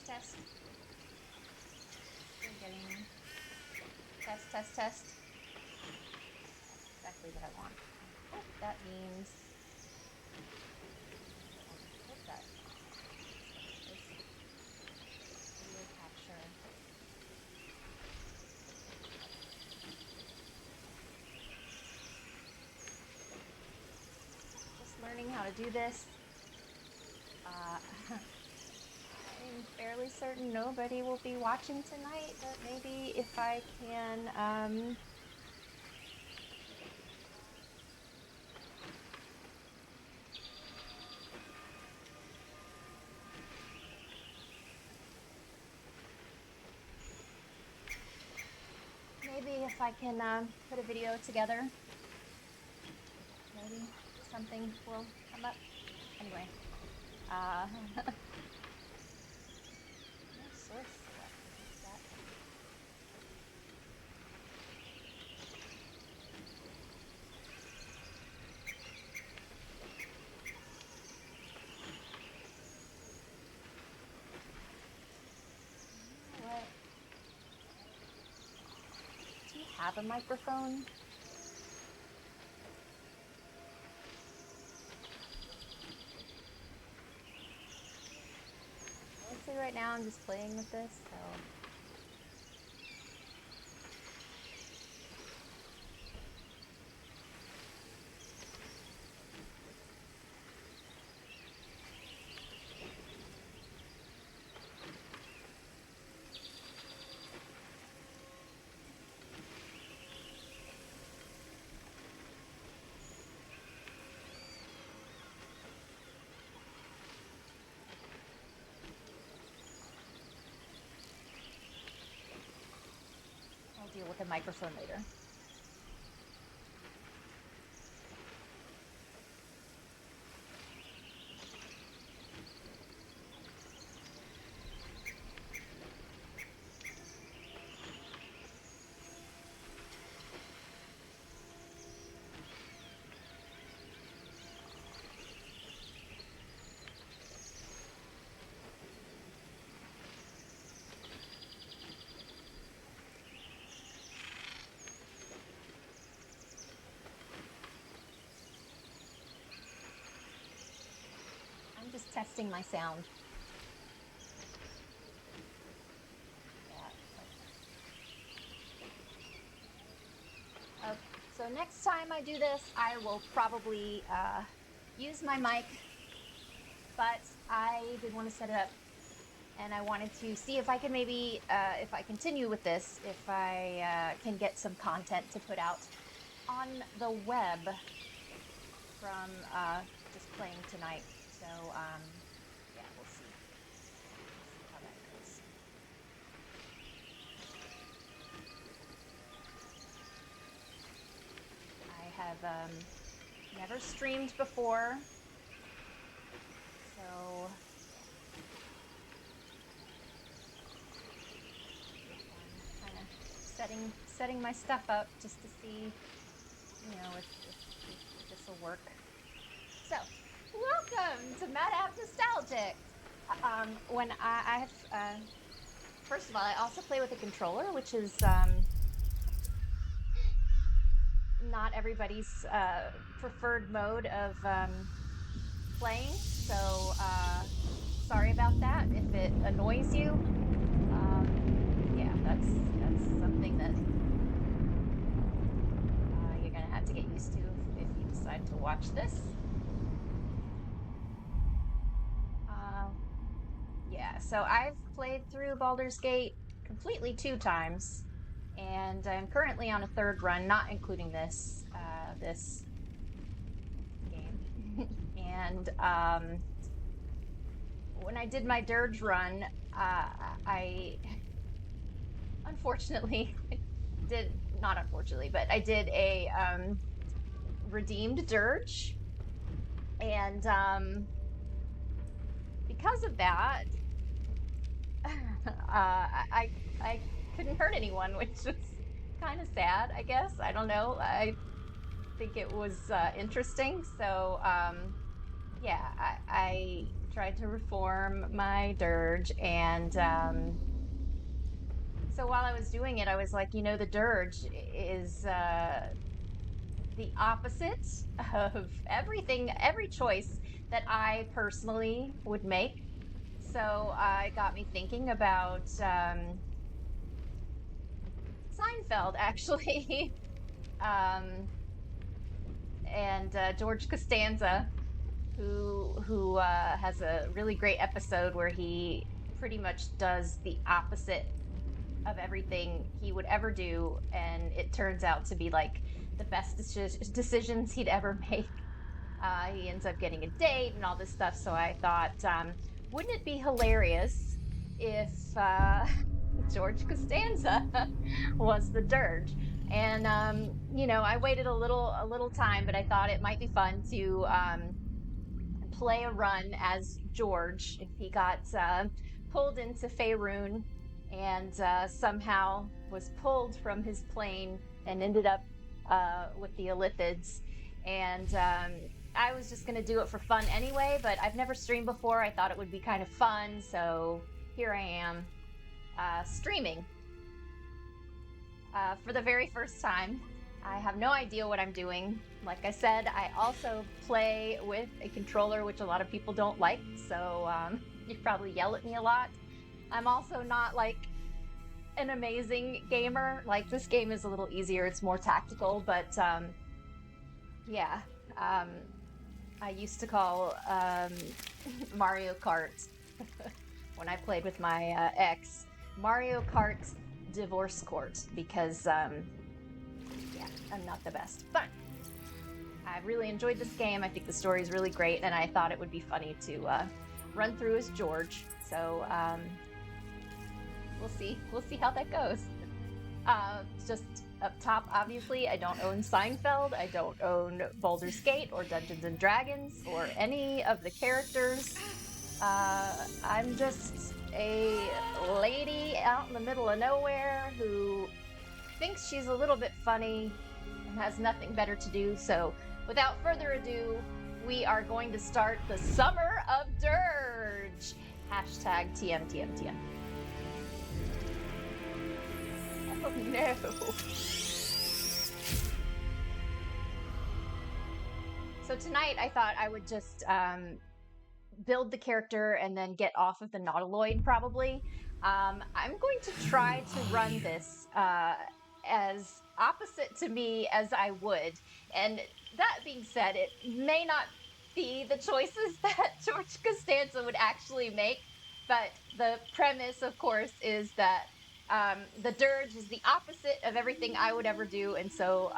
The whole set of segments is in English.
Test. We're getting test. Exactly what I want. I hope that means. I hope that is video capture. Just learning how to do this. I'm fairly certain nobody will be watching tonight, but maybe if I can, put a video together, maybe something will come up. Anyway, no source selected. What's that? What? Do you have a microphone? Honestly, right now I'm just playing with this, so. I'll deal with the microphone later. Just testing my sound. So next time I do this, I will probably use my mic, but I did want to set it up, and I wanted to see if I can maybe, if I continue with this, if I can get some content to put out on the web from just playing tonight. So, yeah, we'll see. How that goes. I have never streamed before, so I'm kind of setting my stuff up just to see, you know, if this will work. So. Welcome to Mad App Nostalgic. When I have, first of all, I also play with a controller, which is not everybody's preferred mode of playing. So sorry about that if it annoys you. Yeah, that's something that you're gonna have to get used to if you decide to watch this. so I've played through Baldur's Gate completely 2 times, and I'm currently on a third run, not including this game. And when I did my Durge run, I unfortunately did not unfortunately, but I did a redeemed Durge, and because of that, I couldn't hurt anyone, which was kind of sad, I guess. I don't know. I think it was interesting. So yeah, I tried to reform my Dirge, and so while I was doing it, I was like, the Dirge is the opposite of everything, every choice that I personally would make. So it got me thinking about Seinfeld, actually, um, and George Costanza, who has a really great episode where he pretty much does the opposite of everything he would ever do, and it turns out to be like the best decisions he'd ever make. He ends up getting a date and all this stuff. So I thought, wouldn't it be hilarious if George Costanza was the Dirge? And I waited a little time, but I thought it might be fun to play a run as George if he got pulled into Faerun and somehow was pulled from his plane and ended up with the Illithids. And I was just going to do it for fun anyway, but I've never streamed before. I thought it would be kind of fun, so here I am streaming for the very first time. I have no idea what I'm doing. Like I said, I also play with a controller, which a lot of people don't like, so you probably yell at me a lot. I'm also not like an amazing gamer. Like, this game is a little easier, it's more tactical, but yeah. I used to call Mario Kart when I played with my ex, Mario Kart Divorce Court, because yeah, I'm not the best, but I really enjoyed this game. I think the story is really great, and I thought it would be funny to run through as George. So we'll see how that goes. Just up top, obviously, I don't own Seinfeld, I don't own Baldur's Gate or Dungeons and Dragons or any of the characters. I'm just a lady out in the middle of nowhere who thinks she's a little bit funny and has nothing better to do. So without further ado, we are going to start the Summer of Durge. Hashtag TM. Oh no. So tonight I thought I would just build the character and then get off of the Nautiloid, probably. I'm going to try to run this as opposite to me as I would. And that being said, it may not be the choices that George Costanza would actually make, but the premise, of course, is that the Dirge is the opposite of everything I would ever do. And so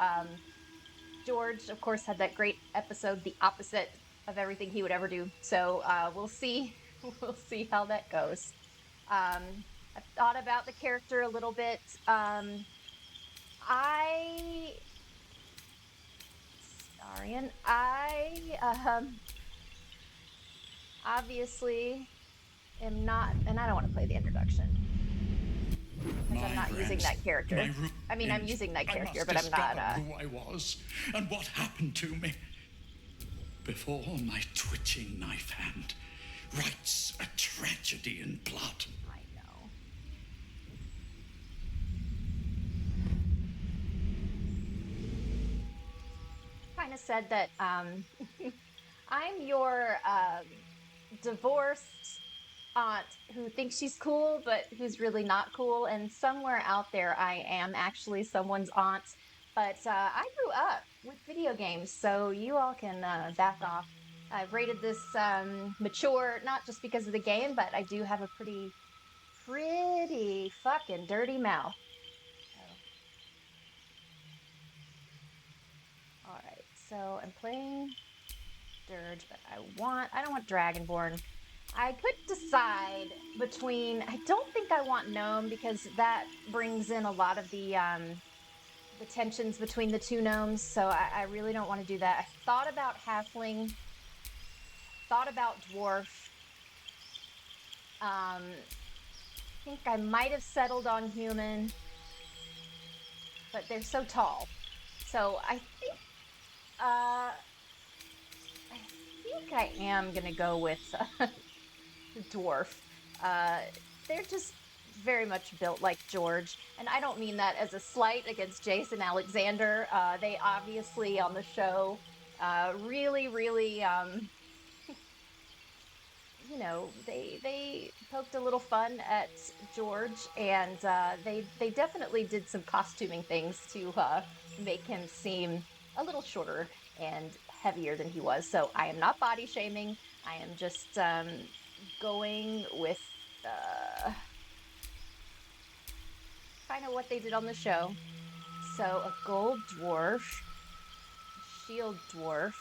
George, of course, had that great episode, The Opposite of Everything He Would Ever Do. So we'll see. We'll see how that goes. I've thought about the character a little bit. I obviously am not, and I don't want to play the introduction because I'm not using that character. I mean, I'm using that character, but I'm not. Who I was and what happened to me. Before my twitching knife hand writes a tragedy in blood. I know. Kind of said that I'm your divorced aunt who thinks she's cool, but who's really not cool. And somewhere out there, I am actually someone's aunt. But I grew up with video games, so you all can back off I've rated this mature, not just because of the game, but I do have a pretty fucking dirty mouth. Oh. All right, so I'm playing Durge, but I don't want Dragonborn. I could decide between, I don't think I want Gnome because that brings in a lot of the tensions between the two gnomes, so I really don't want to do that. I thought about Halfling, thought about Dwarf. I think I might have settled on Human, but they're so tall. So uh, I think I am gonna go with Dwarf. Uh, they're just very much built like George, and I don't mean that as a slight against Jason Alexander. They obviously on the show really they poked a little fun at George, and they definitely did some costuming things to make him seem a little shorter and heavier than he was. So I am not body shaming. I am just going with kind of what they did on the show. So a gold dwarf, shield dwarf.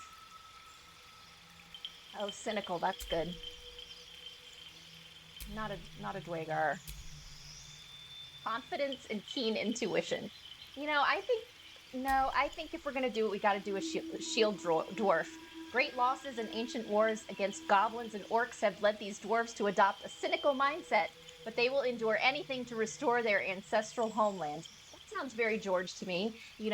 Oh, cynical. That's good. Not a Dwagar. Confidence and keen intuition. I think if we're going to do it, we got to do a shield dwarf. Great losses in ancient wars against goblins and orcs have led these dwarves to adopt a cynical mindset, but they will endure anything to restore their ancestral homeland. That sounds very George to me. He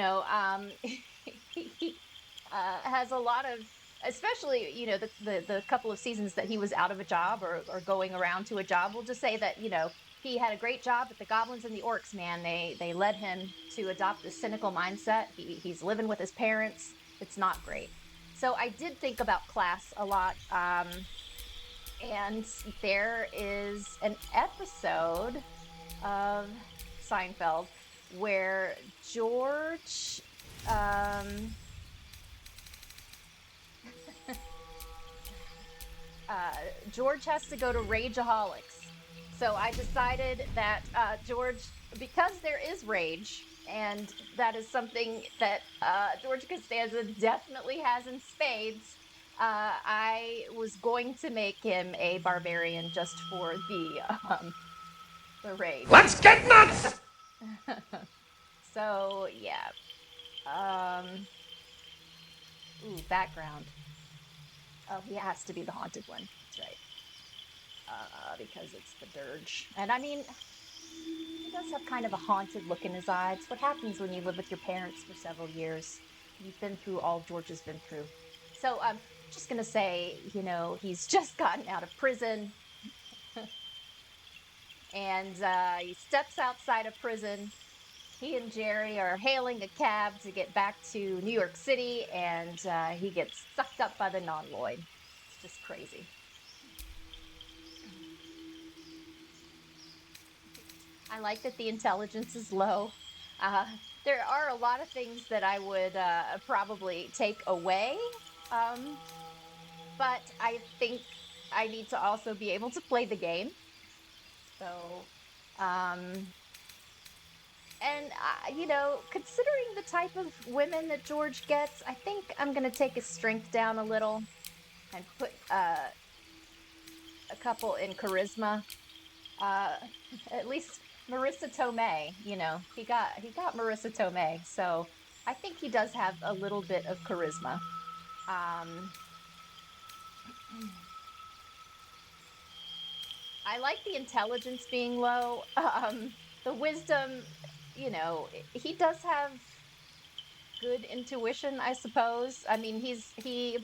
has a lot of, especially the couple of seasons that he was out of a job or going around to a job. We'll just say that he had a great job, but the goblins and the orcs, man, they led him to adopt this cynical mindset. He's living with his parents. It's not great. So I did think about class a lot. And there is an episode of Seinfeld where George George has to go to Rageaholics. So I decided that George, because there is rage, and that is something that George Costanza definitely has in spades, I was going to make him a barbarian just for the rage. Let's get nuts! So yeah. Background. Oh, he has to be the haunted one. That's right. Because it's the Durge. And I mean, he does have kind of a haunted look in his eye. It's what happens when you live with your parents for several years. You've been through all George has been through. So I'm just going to say, he's just gotten out of prison. And he steps outside of prison. He and Jerry are hailing a cab to get back to New York City, and he gets sucked up by the Nautiloid. It's just crazy. I like that the intelligence is low. There are a lot of things that I would probably take away, but I think I need to also be able to play the game. So, considering the type of women that George gets, I think I'm going to take his strength down a little and put a couple in charisma. At least Marissa Tomei, he got Marissa Tomei, so I think he does have a little bit of charisma. I like the intelligence being low. The wisdom, he does have good intuition, I suppose. I mean, he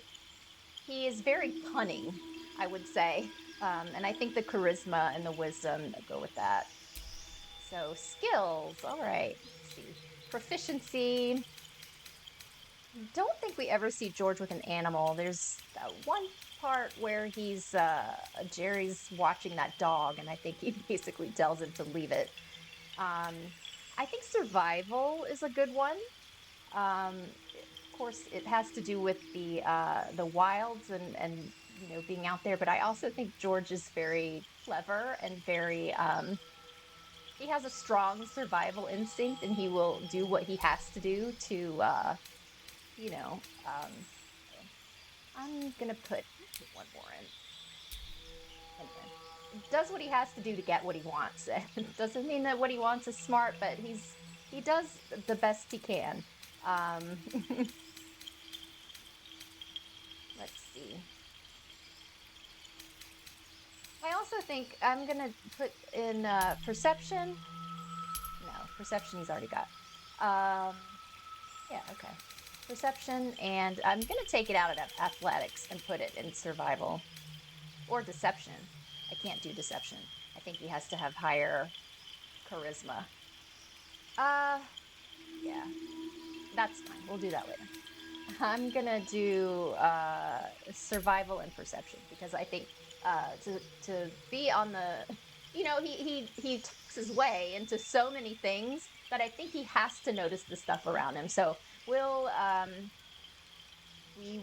is very cunning, I would say. And I think the charisma and the wisdom go with that. So skills, all right. Let's see. Proficiency. Don't think we ever see George with an animal. There's one part where Jerry's watching that dog, and I think he basically tells him to leave it. I think survival is a good one. course, it has to do with the wilds and being out there. But I also think George is very clever and very he has a strong survival instinct, and he will do what he has to do to you know so I'm gonna put one more in. Anyway, does what he has to do to get what he wants. It doesn't mean that what he wants is smart, but he does the best he can. Um, let's see. I also think I'm gonna put in perception. No, perception he's already got. Yeah, okay. Perception, and I'm gonna take it out of athletics and put it in survival or deception. I can't do deception. I think he has to have higher charisma. Uh, yeah, that's fine. We'll do that later. I'm gonna do survival and perception because I think to be on the he talks his way into so many things that I think he has to notice the stuff around him. So we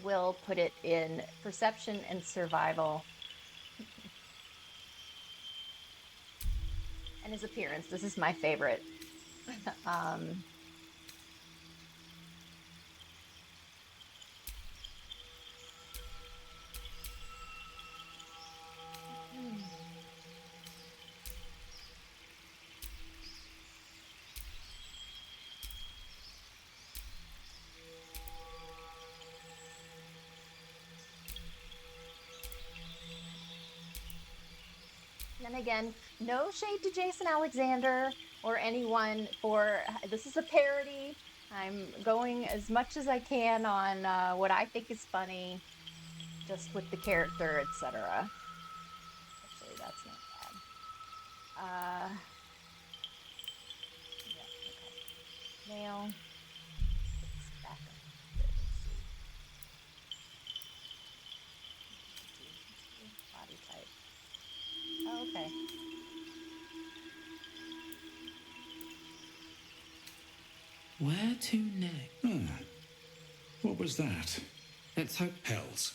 will put it in perception and survival. And his appearance. This is my favorite. um And again, no shade to Jason Alexander or anyone for this is a parody. I'm going as much as I can on what I think is funny, just with the character, etc. Actually, that's not bad. Yeah, okay. Male. Let's back up a bit. Let's see. Body type. Oh, okay. Where to next? What was that? Let's hope. Hells.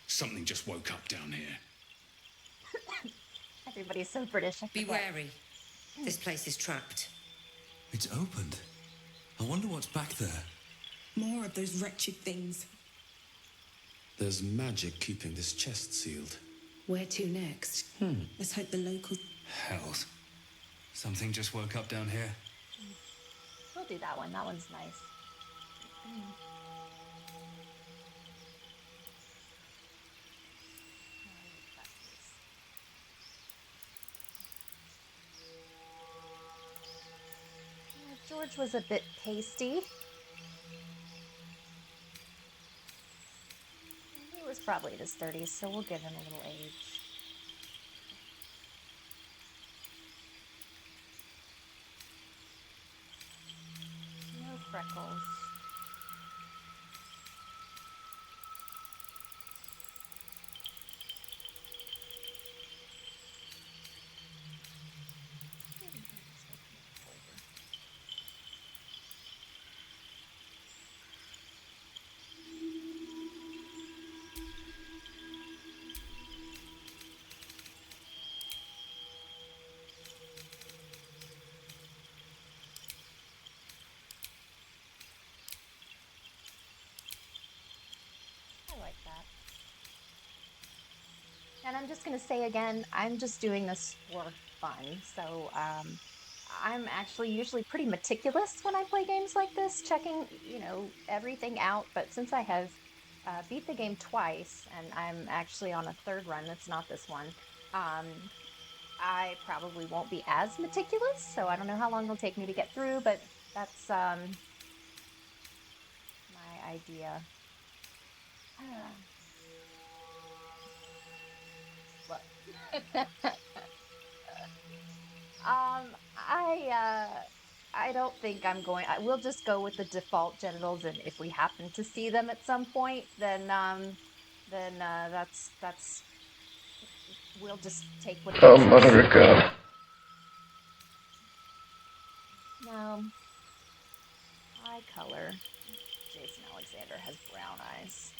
Something just woke up down here. Everybody's so British. I Be forget. wary. This place is trapped. It's opened. I wonder what's back there. More of those wretched things. There's magic keeping this chest sealed. Where to next? Let's hope the local... Hells. Something just woke up down here. We'll do that one. That one's nice. George was a bit pasty. He was probably in his 30s, so we'll give him a little age. No freckles. I like that. And I'm just going to say again, I'm just doing this for fun. So I'm actually usually pretty meticulous when I play games like this, checking, everything out. But since I have beat the game twice, and I'm actually on a third run that's not this one, I probably won't be as meticulous. So I don't know how long it'll take me to get through, but that's my idea. Look. I don't think I'm going. We'll just go with the default genitals, and if we happen to see them at some point, then that's we'll just take what it is. America. No. Eye color. Jason Alexander has brown eyes.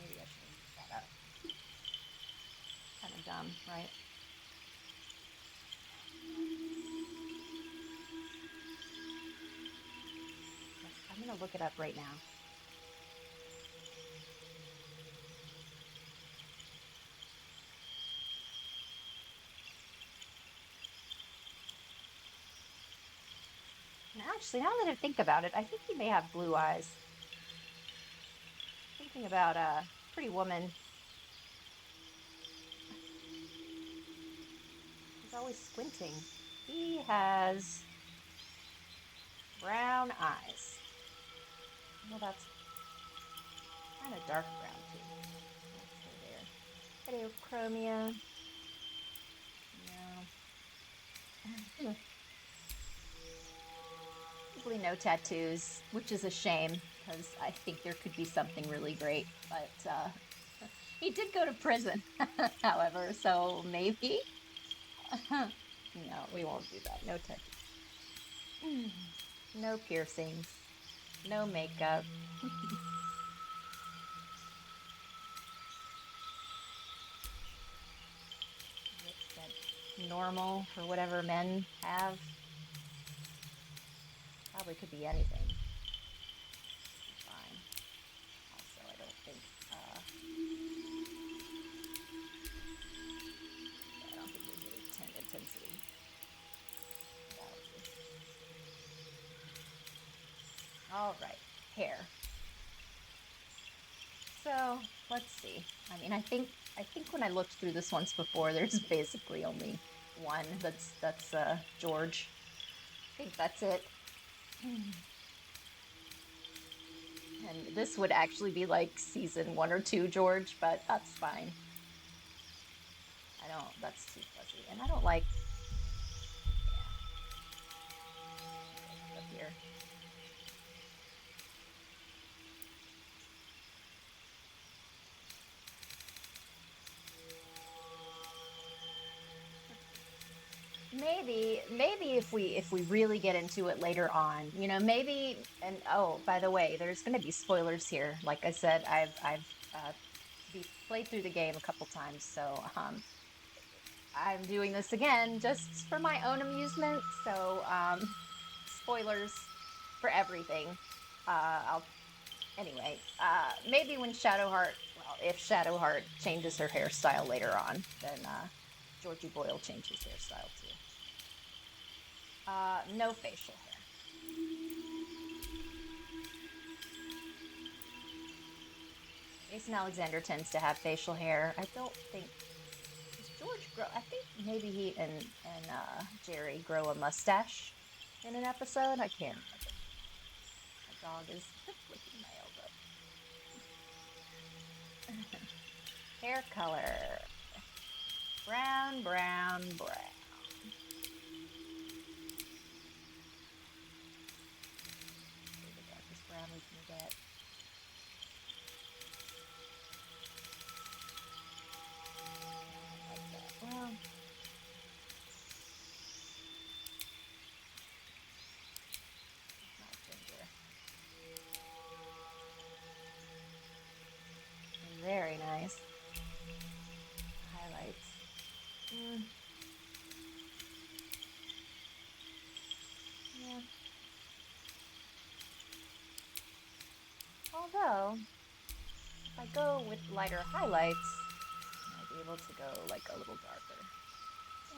Maybe I should look that up. Kind of dumb, right? I'm gonna look it up right now. And actually, now that I think about it, I think he may have blue eyes. Thinking about Pretty Woman. He's always squinting. He has brown eyes. Well, that's kind of dark brown too. That's her there. Heterochromia. No. Probably no tattoos, which is a shame because I think there could be something really great. But he did go to prison, however, so maybe. No, we won't do that. No tattoos. No piercings. No makeup. Normal for whatever men have. Probably could be anything. Fine. Also, I don't think there's any tint intensity. All right, hair. So let's see. I mean, I think when I looked through this once before, there's basically only one. That's George. I think that's it. And this would actually be like season 1 or 2 George, but that's fine. That's too fuzzy. And I don't like, up here. Maybe if we really get into it later on, maybe. And oh, by the way, there's going to be spoilers here. Like I said, I've played through the game a couple times, so I'm doing this again just for my own amusement. So spoilers for everything. Anyway, maybe when Shadowheart, well, if Shadowheart changes her hairstyle later on, then Georgie Boyle changes hairstyle too. No facial hair. Jason Alexander tends to have facial hair. I don't think George grow. I think maybe he and Jerry grow a mustache in an episode. I can't remember. My dog is flicking my elbow. Hair color. Brown, brown, brown. The darkest brown we can get. Like that. Well, not ginger. Very nice. Highlights. Yeah. Although, if I go with lighter highlights, I might be able to go like a little darker.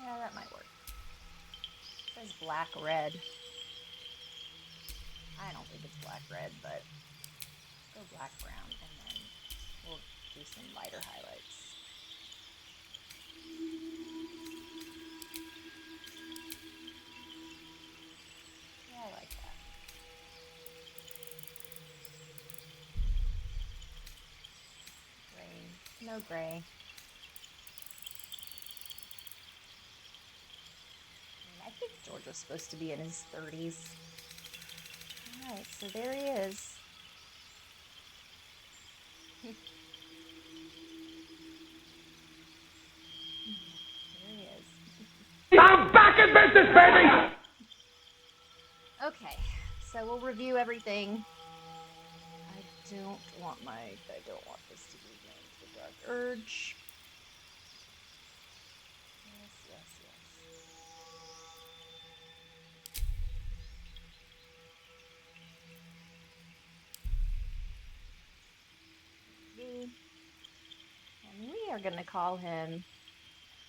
Yeah, that might work. It says black red. I don't think it's black red, but go black brown, and then we'll do some lighter highlights. Yeah, I like that. Gray. No gray. I think George was supposed to be in his 30s. Alright, so there he is. There he is. I'm back in business, baby! Okay, so we'll review everything. I don't want this to be named the Dark Urge. Yes. And we are going to call him.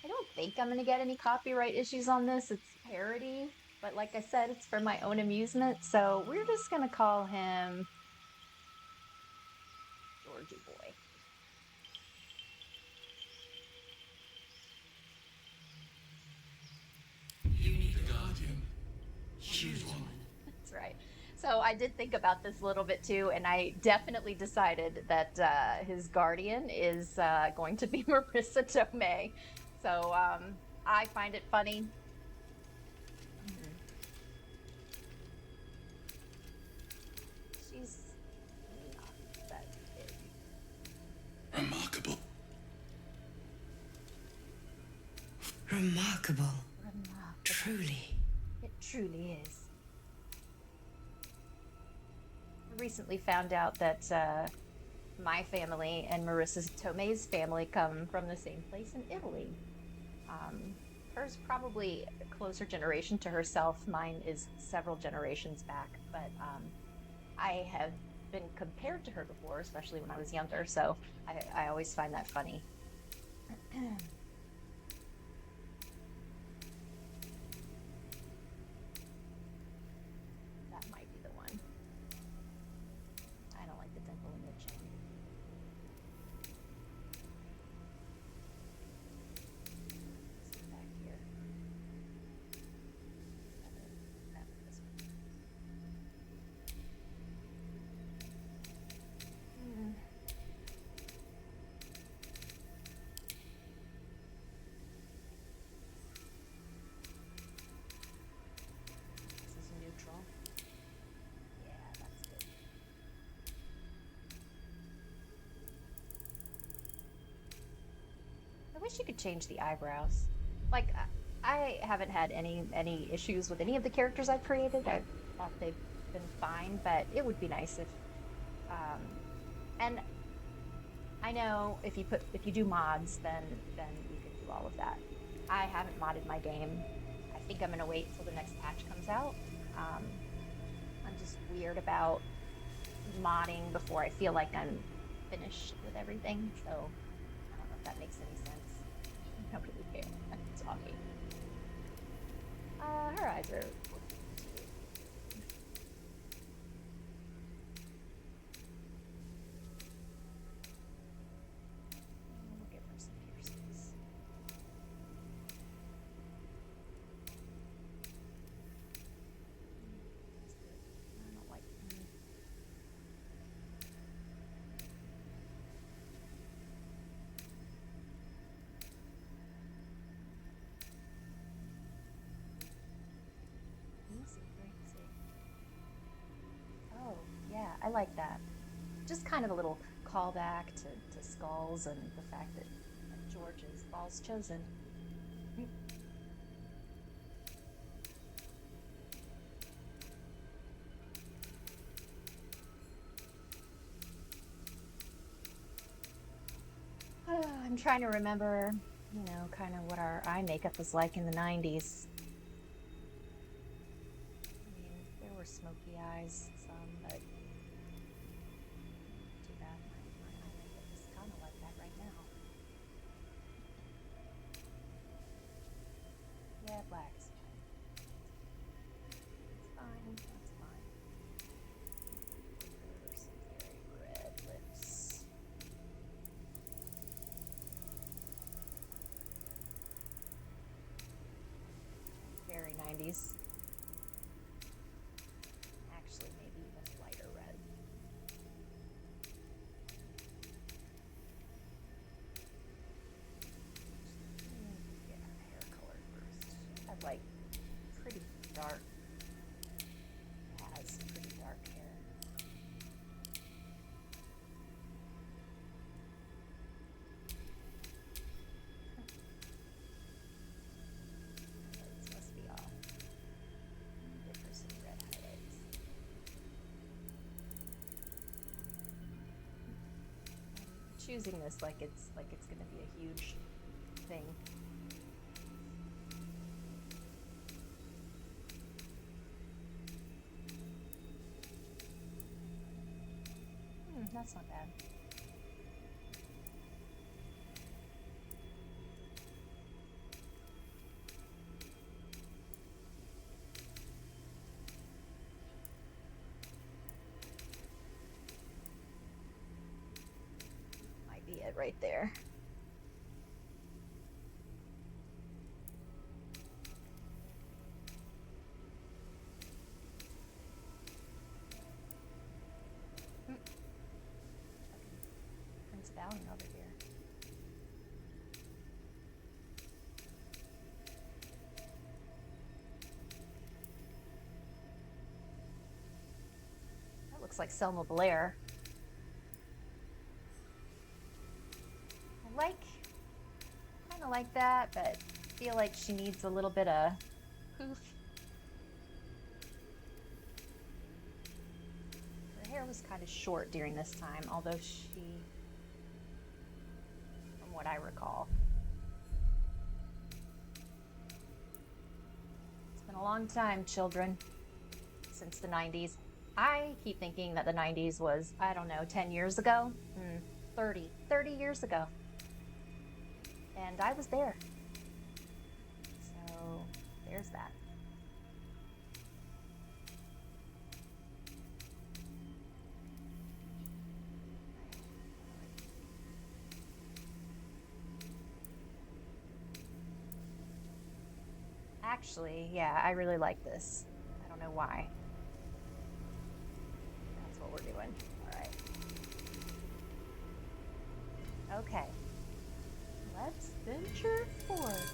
I don't think I'm going to get any copyright issues on this. It's parody, but like I said, it's for my own amusement. So we're just going to call him Georgie Boy. You need a guardian. Choose one. That's right. So I did think about this a little bit too, and I definitely decided that his guardian is going to be Marissa Tomei. So I find it funny. She's not that big. Remarkable. Remarkable. Remarkable. Truly. It truly is. I recently found out that my family and Marissa Tomei's family come from the same place in Italy. Hers probably a closer generation to herself. Mine is several generations back, but I have been compared to her before, especially when I was younger, so I always find that funny. That might be the one. I don't like the dimple in the chin. Let's see back here. No, this one. This is neutral. Yeah, that's good. I wish you could change the eyebrows. Like, I haven't had any issues with any of the characters I've created. I thought they've been fine, but it would be nice if, and I know if you do mods, then you can do all of that. I haven't modded my game. I think I'm gonna wait until the next patch comes out. I'm just weird about modding before I feel like I'm finished with everything. So I don't know if that makes any sense. I don't really care. I'm talking. Her eyes are. We'll give her some piercings. That's good. I don't like. Easy breezy. Oh, yeah, I like that. Just kind of a little callback to Skulls and the fact that George is Ball's chosen. I'm trying to remember, kind of what our eye makeup was like in the 90s. I mean, there were smoky eyes, some, but too bad my eye makeup is kind of like that right now. Yeah, black's fine. It's fine, that's fine. There's some very red lips. Very 90s. Actually, maybe even lighter red. Get her hair color first. She had like pretty dark, has pretty dark hair. Lights must be off. Give her some red highlights. choosing this like it's gonna be a huge thing. That's not bad. Might be it right there. Valley over here. That looks like Selma Blair. I kind of like that, but feel like she needs a little bit of poof. Her hair was kind of short during this time, although what I recall. It's been a long time, children, since the 90s. I keep thinking that the 90s was, I don't know, 10 years ago? 30 years ago. And I was there. So, there's that. Actually, yeah, I really like this. I don't know why. That's what we're doing. All right. Okay. Let's venture forth.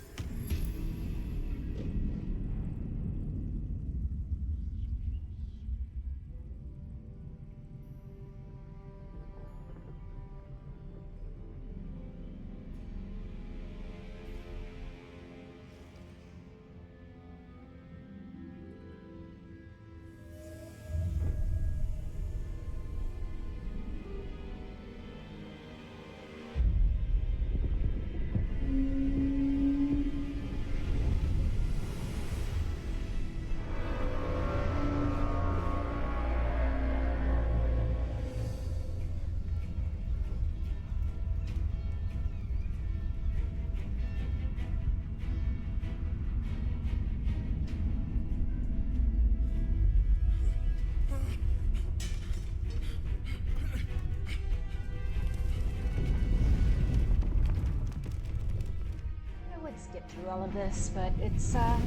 Skip through all of this, but it's lovely.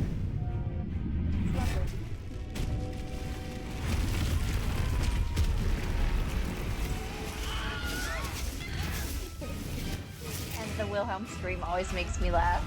And the Wilhelm scream always makes me laugh.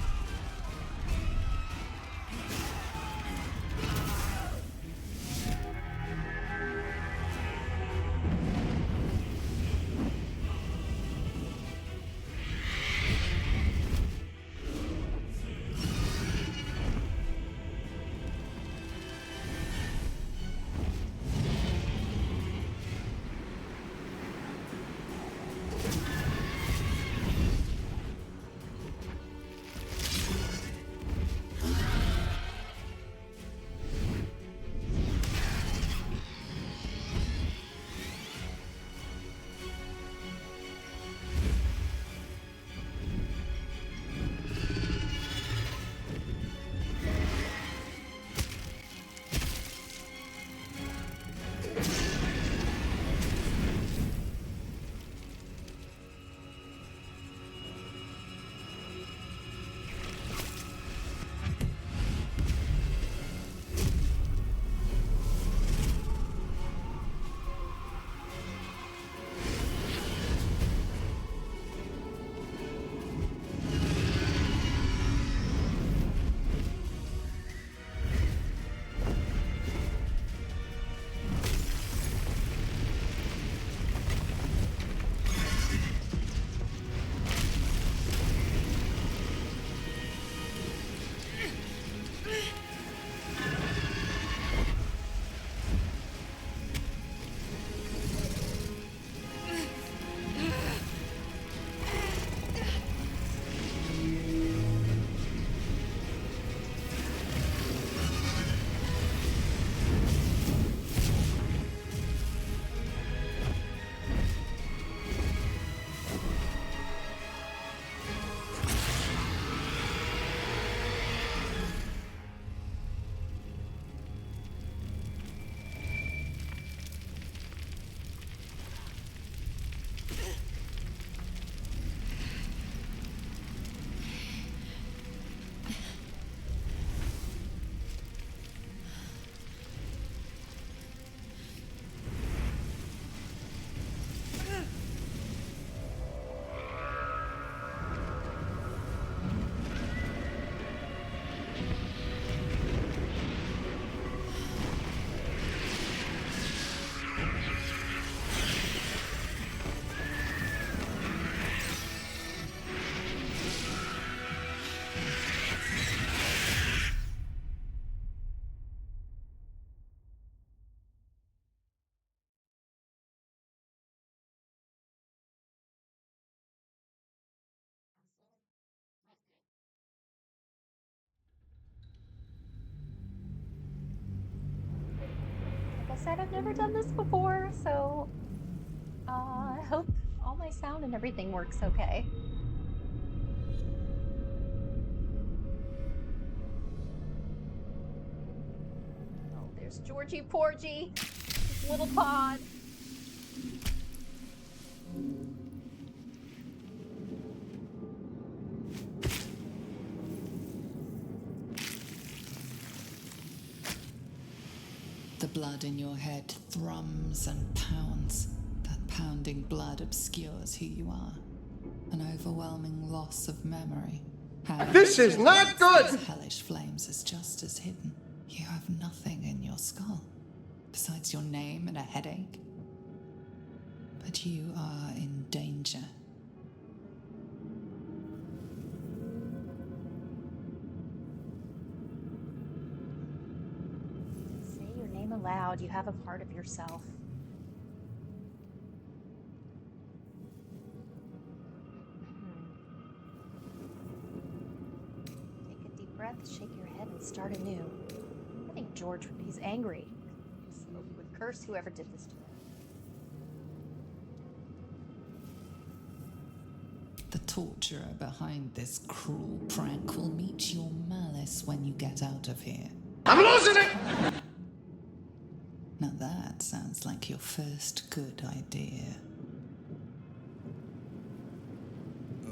right, I've never done this before, so I hope all my sound and everything works okay. Oh, there's Georgie Porgy, his little pod. The blood in your head thrums and pounds. That pounding blood obscures who you are. An overwhelming loss of memory. This is not good! These hellish flames is just as hidden. You have nothing in your skull, besides your name and a headache. But you are in danger. Say your name aloud. You have a part of yourself. Take a deep breath, shake your head, and start anew. I think George, he's angry. He would curse whoever did this to him. The torturer behind this cruel prank will meet your malice when you get out of here. I'm losing it! Now that sounds like your first good idea.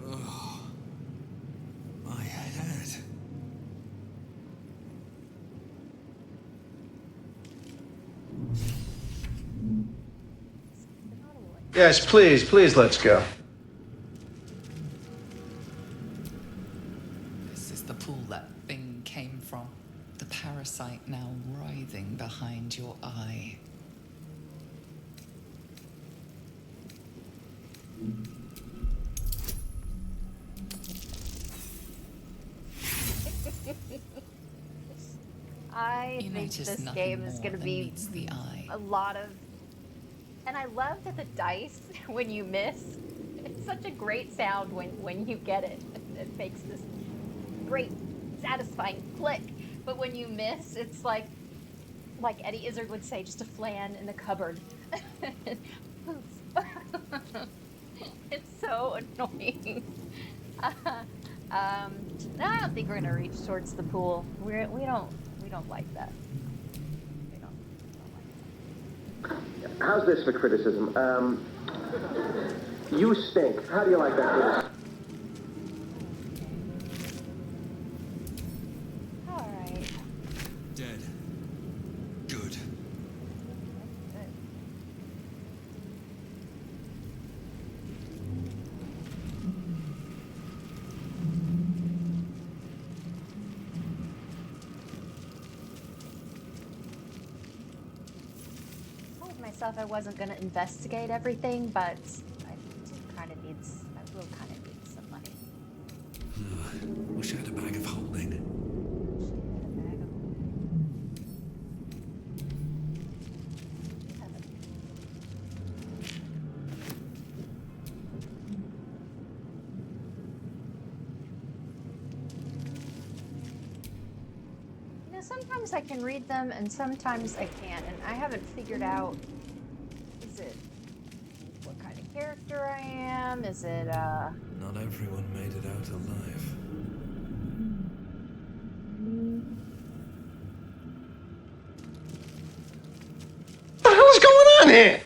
Oh, my head. Yes, please, let's go. This is the pool that thing came from. The parasite now writhing behind your eye. I You think notice this nothing game is more going to than be meets the eye. a lot of... And I love that the dice, when you miss, it's such a great sound when you get it. It makes this great, satisfying click. But when you miss, it's like Eddie Izzard would say, just a flan in the cupboard. It's so annoying. I don't think we're gonna reach towards the pool. We don't like that. We don't like that. How's this for criticism? You stink. How do you like that? All right. Dead. Good. Good. Told myself I wasn't gonna investigate everything, but I will kind of need some money. Wish I had a bag of holding. You know, sometimes I can read them and sometimes I can't, and I haven't figured out, is it what kind of character I am? Is it, Not everyone made it out alive. What the hell is going on here?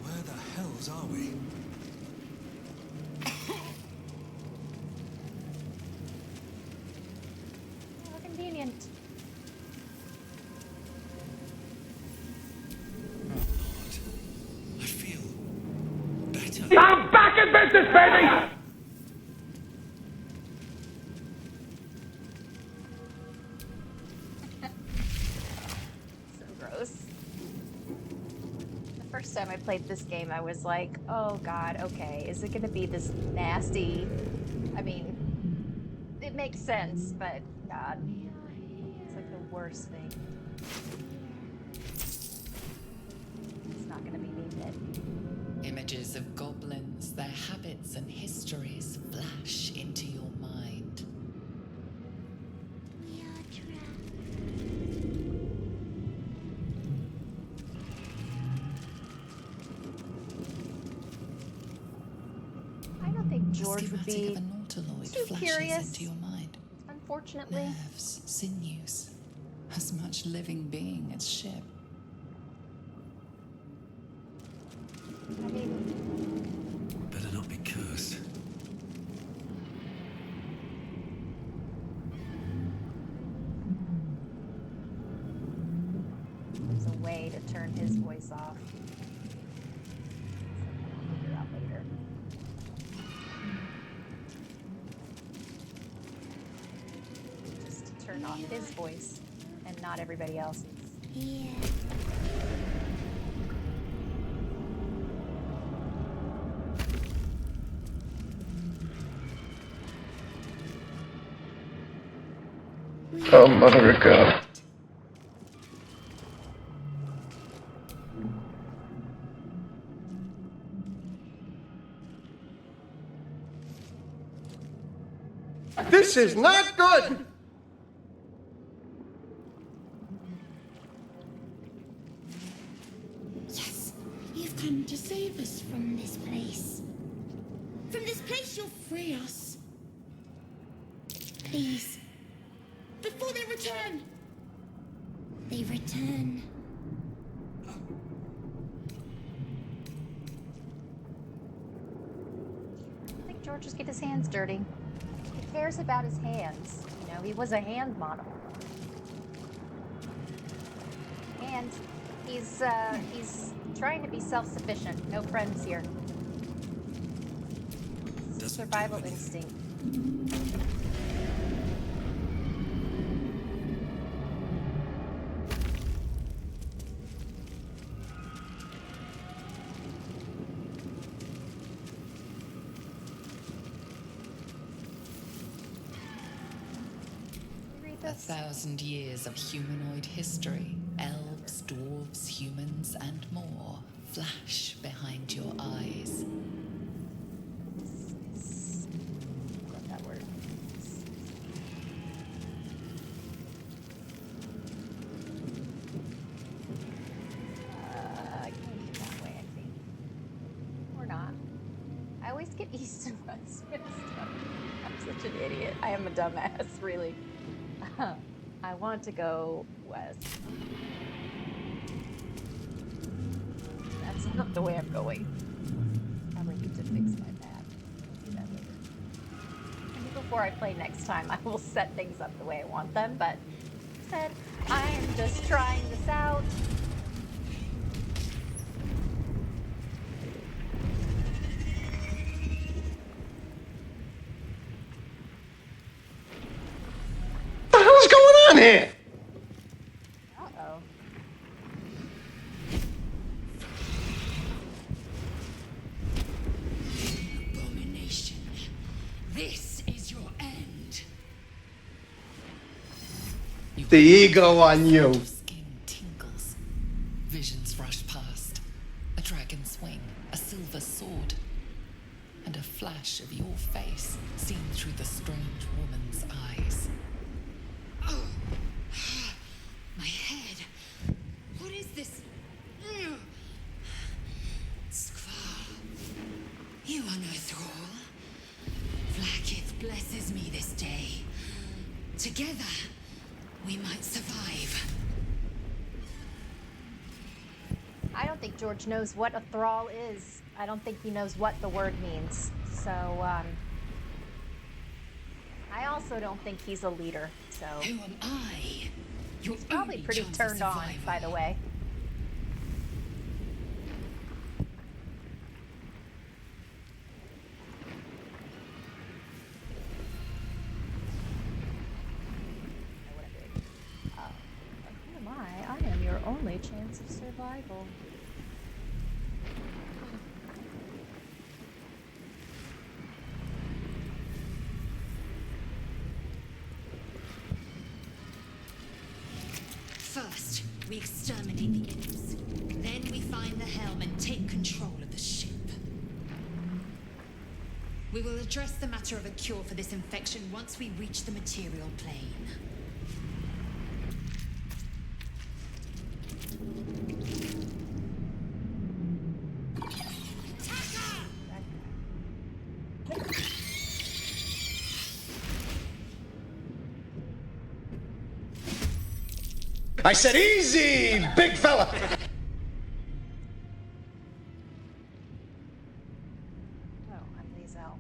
Where the hells are we? how convenient. I feel better. I'm back in business, baby! So gross. The first time I played this game, I was like, oh god, okay, is it gonna be this nasty? I mean, it makes sense, but god, it's like the worst thing. It's not gonna be me, Ned. Images of goblins, their habits and histories flash into your mind. George would schematic be of a Nautiloid too flashes curious. into your mind. Unfortunately. Nerves, sinews, as much living being as ship. I mean, Better not be cursed. there's a way to turn his voice off. I'll figure out later. Just to turn off his voice and not everybody else's. Yeah. Oh, mother of God. This is not good! Yes, you've come to save us from this place. From this place, you'll free us. Please. Before they return. They return. I think George just get his hands dirty. He cares about his hands. You know, he was a hand model. And he's trying to be self-sufficient. No friends here. It's a survival instinct. Read 1,000 years of humanoid history. Elves, dwarves, humans, and more flash behind your eyes. What that word means. I can't get that way, I think. Or not. I always get east and west mixed up. I'm such an idiot. I am a dumbass, really. I want to go west. That's not the way I'm going. Probably need to fix my map. I'll do that later. Maybe before I play next time, I will set things up the way I want them, but instead, I am just trying this out. What the hell is going on here? Uh-oh. Abomination. This is your end. The ego on you. Your skin tingles. Visions rush past. A dragon swing, a silver sword, and a flash of your face seen through the strange woman's eyes. Oh, my head. What is this? Skvar, you are no thrall. Vlaakith blesses me this day. Together, we might survive. I don't think George knows what a thrall is. I don't think he knows what the word means. So, I also don't think he's a leader. So, Who am I? Your probably only pretty chance of turned on, survival. by the way. Know what I'm doing. Who am I? I am your only chance of survival. First, we exterminate the imps. Then we find the helm and take control of the ship. We will address the matter of a cure for this infection once we reach the material plane. I said easy, big fella. Oh, I'm Lae'Zel.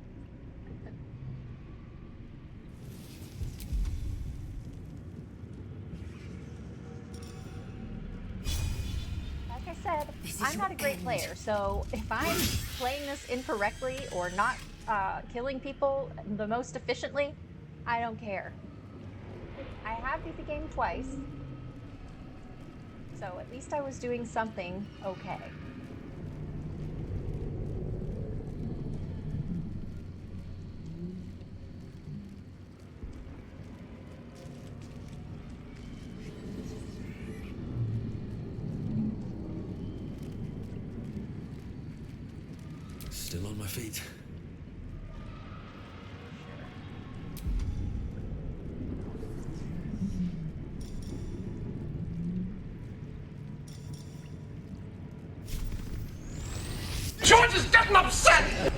Like I said, I'm not a great player, so if I'm playing this incorrectly or not killing people the most efficiently, I don't care. I have beat the game twice, so at least I was doing something okay. Still on my feet. George is getting upset. Of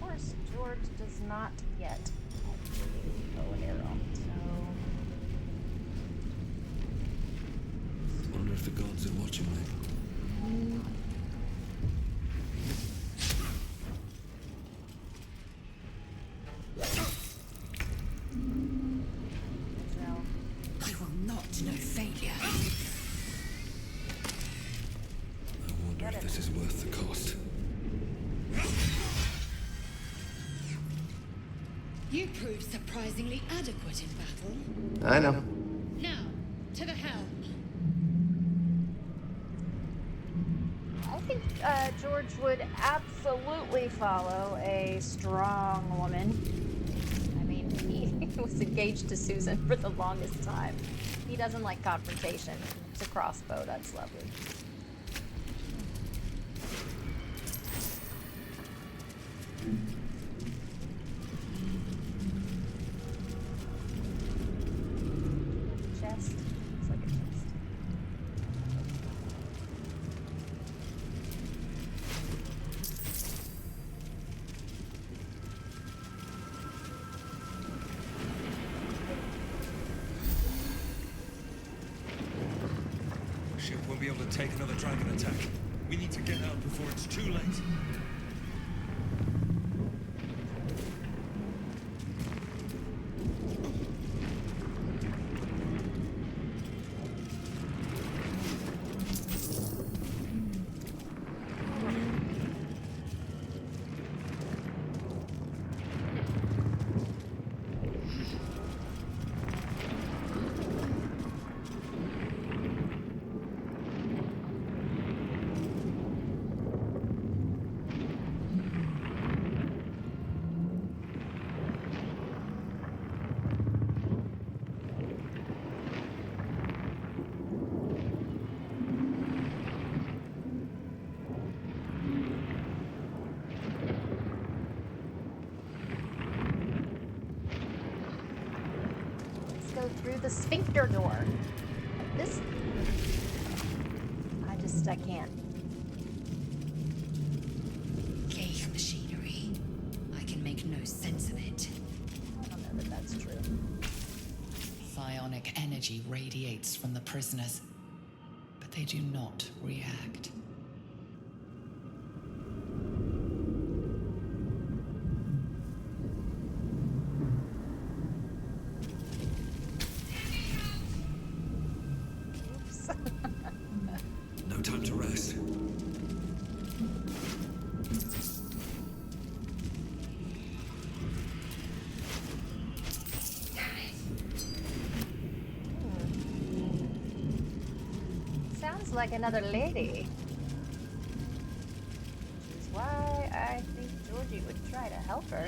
course, George does not yet have a bow and arrow, so... Wonder if the gods are watching me. I will not know failure. I wonder if this is worth the cost. You proved surprisingly adequate in battle. I know. Now, to the helm. I think George would absolutely follow a strong woman. I mean, he was engaged to Susan for the longest time. He doesn't like confrontation. It's a crossbow, that's lovely. Chest. Looks like a chest. Ship won't be able to take another dragon attack. We need to get out before it's too late. Through the sphincter door. This... I can't. Gauge machinery. I can make no sense of it. I don't know that that's true. Psionic energy radiates from the prisoners, but they do not react. Oops. No time to rest. Sounds like another lady. Which is why I think Georgie would try to help her.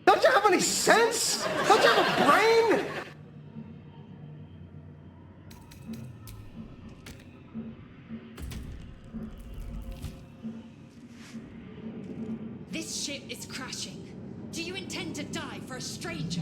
Don't you have any sense? Don't you have a brain? for a stranger.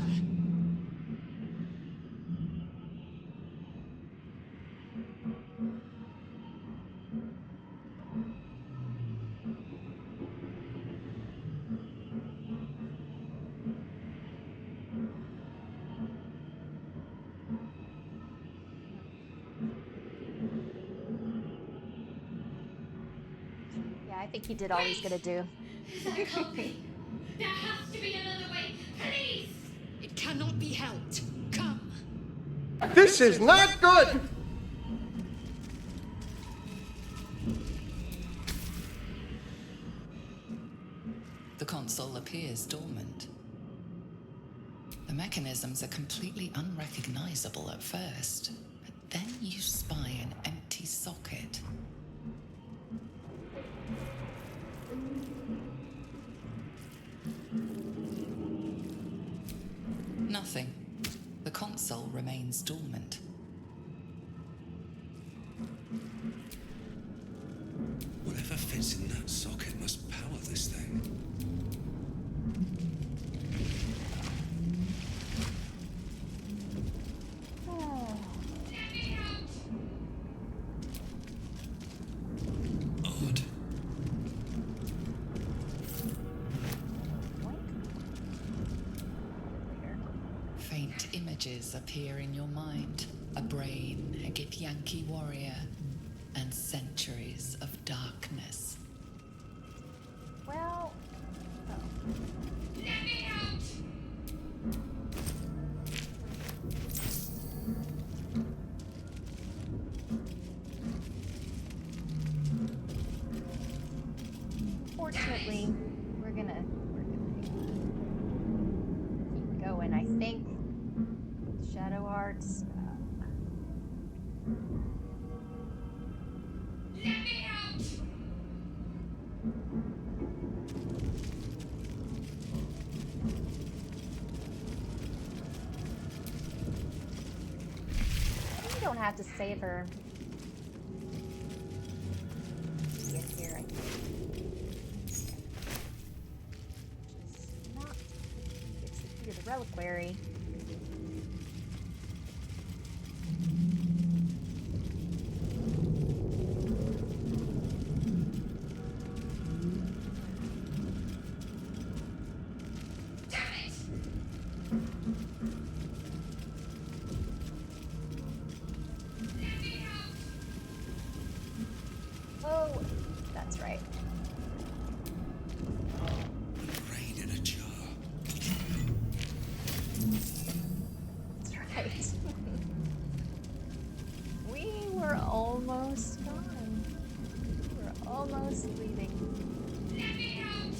Yeah, I think he did all he's gonna do. That can't be. There has to be another way. Please! It cannot be helped. Come. This is not good! The console appears dormant. The mechanisms are completely unrecognizable at first, but then you spy an empty socket. Nothing. The console remains dormant. Whatever fits in that socket must power this thing. Odd. Faint images appear in your mind. A brain, a Githyanki warrior, and centuries of darkness. Well, Let me out! fortunately, we're gonna keep going. I think Shadowheart's. Let me out! We don't have to save her. Get here, I think. Just not. It's the key to the reliquary. Oh, that's right. Rain in a jar. That's right. We were almost gone. We were almost leaving. Let me out!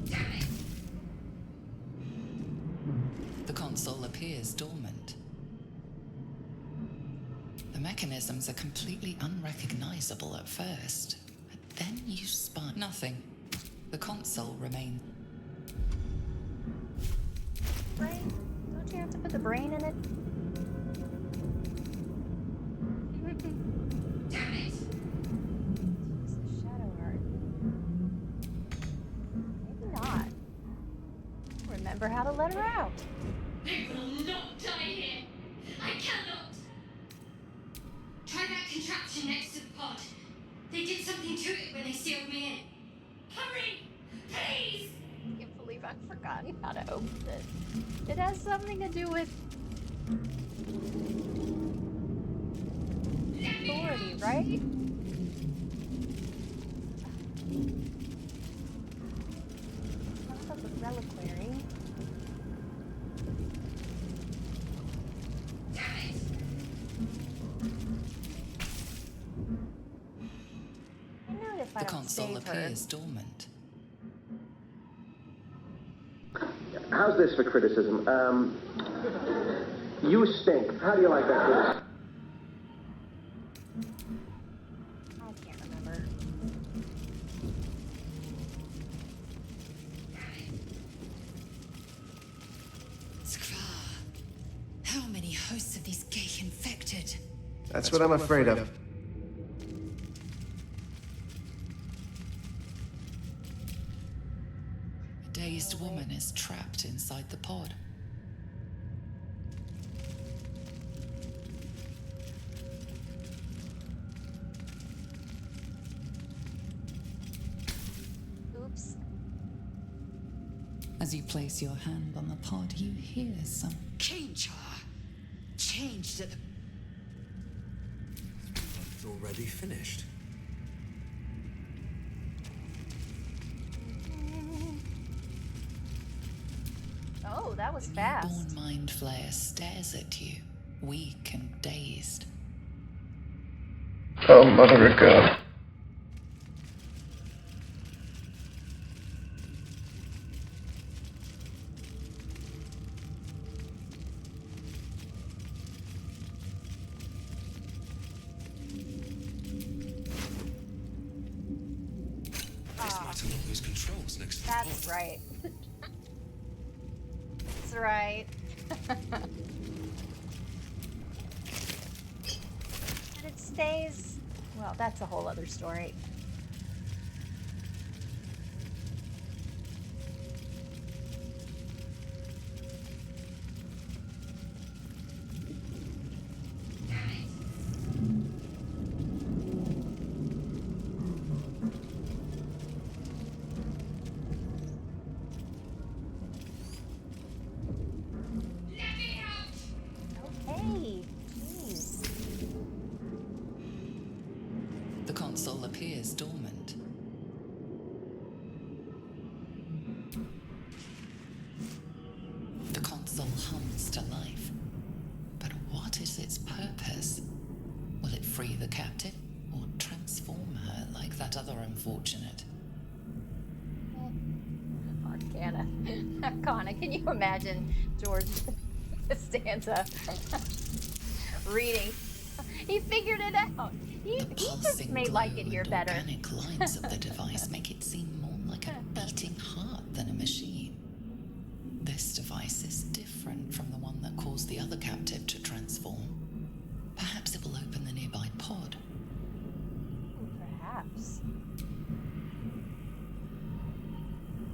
Damn it! The console appears dormant. The mechanisms are completely unrecognizable at first, but then you spy nothing. The console remains. Brain? Don't you have to put the brain in it? Damn it! It's a Shadowheart. Maybe not. Remember how to let her out. I will not die here! I cannot! Try that contraption next to the pod. They did something to it when they sealed me in. Hurry! Please! I can't believe I've forgotten how to open it. It has something to do with Let me authority, out! right? Not about the reliquary. Damn it! I know if I The don't console save her. appears dormant. How's this for criticism? You stink. How do you like that criticism? I can't remember. Skvar. How many hosts of these gay infected? That's what I'm afraid of. dazed woman is trapped inside the pod. Oops. As you place your hand on the pod, you hear some Change changed at the... It's already finished. Oh, that was The fast. newborn mind flayer stares at you, weak and dazed. Oh, mother of God. This might unlock those controls next to the That's pod. right. That's right. And it stays. Well, that's a whole other story. Hey, jeez. The console appears dormant. The console hums to life. But what is its purpose? Will it free the captive or transform her like that other unfortunate? Arcana, can you imagine George Costanza reading? He figured it out. He just Pulsing made glow like it here and better. organic lines of the device make it seem more like a beating heart than a machine. This device is different from the one that caused the other captive to transform. Perhaps it will open the nearby pod. Perhaps.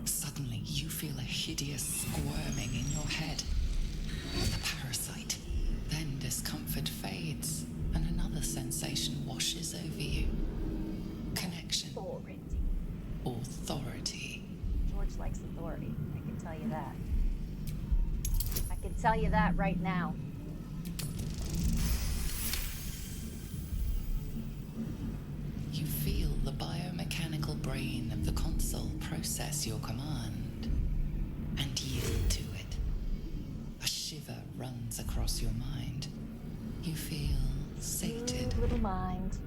Suddenly, you feel a hideous squirming in your head. The parasite. Then discomfort fades, and another sensation washes over you. Connection. Authority. George likes authority. I can tell you that. I can tell you that right now. You feel the biomechanical brain of the console process your command and yield to it. A shiver runs across your mind. You feel sated. Little mind.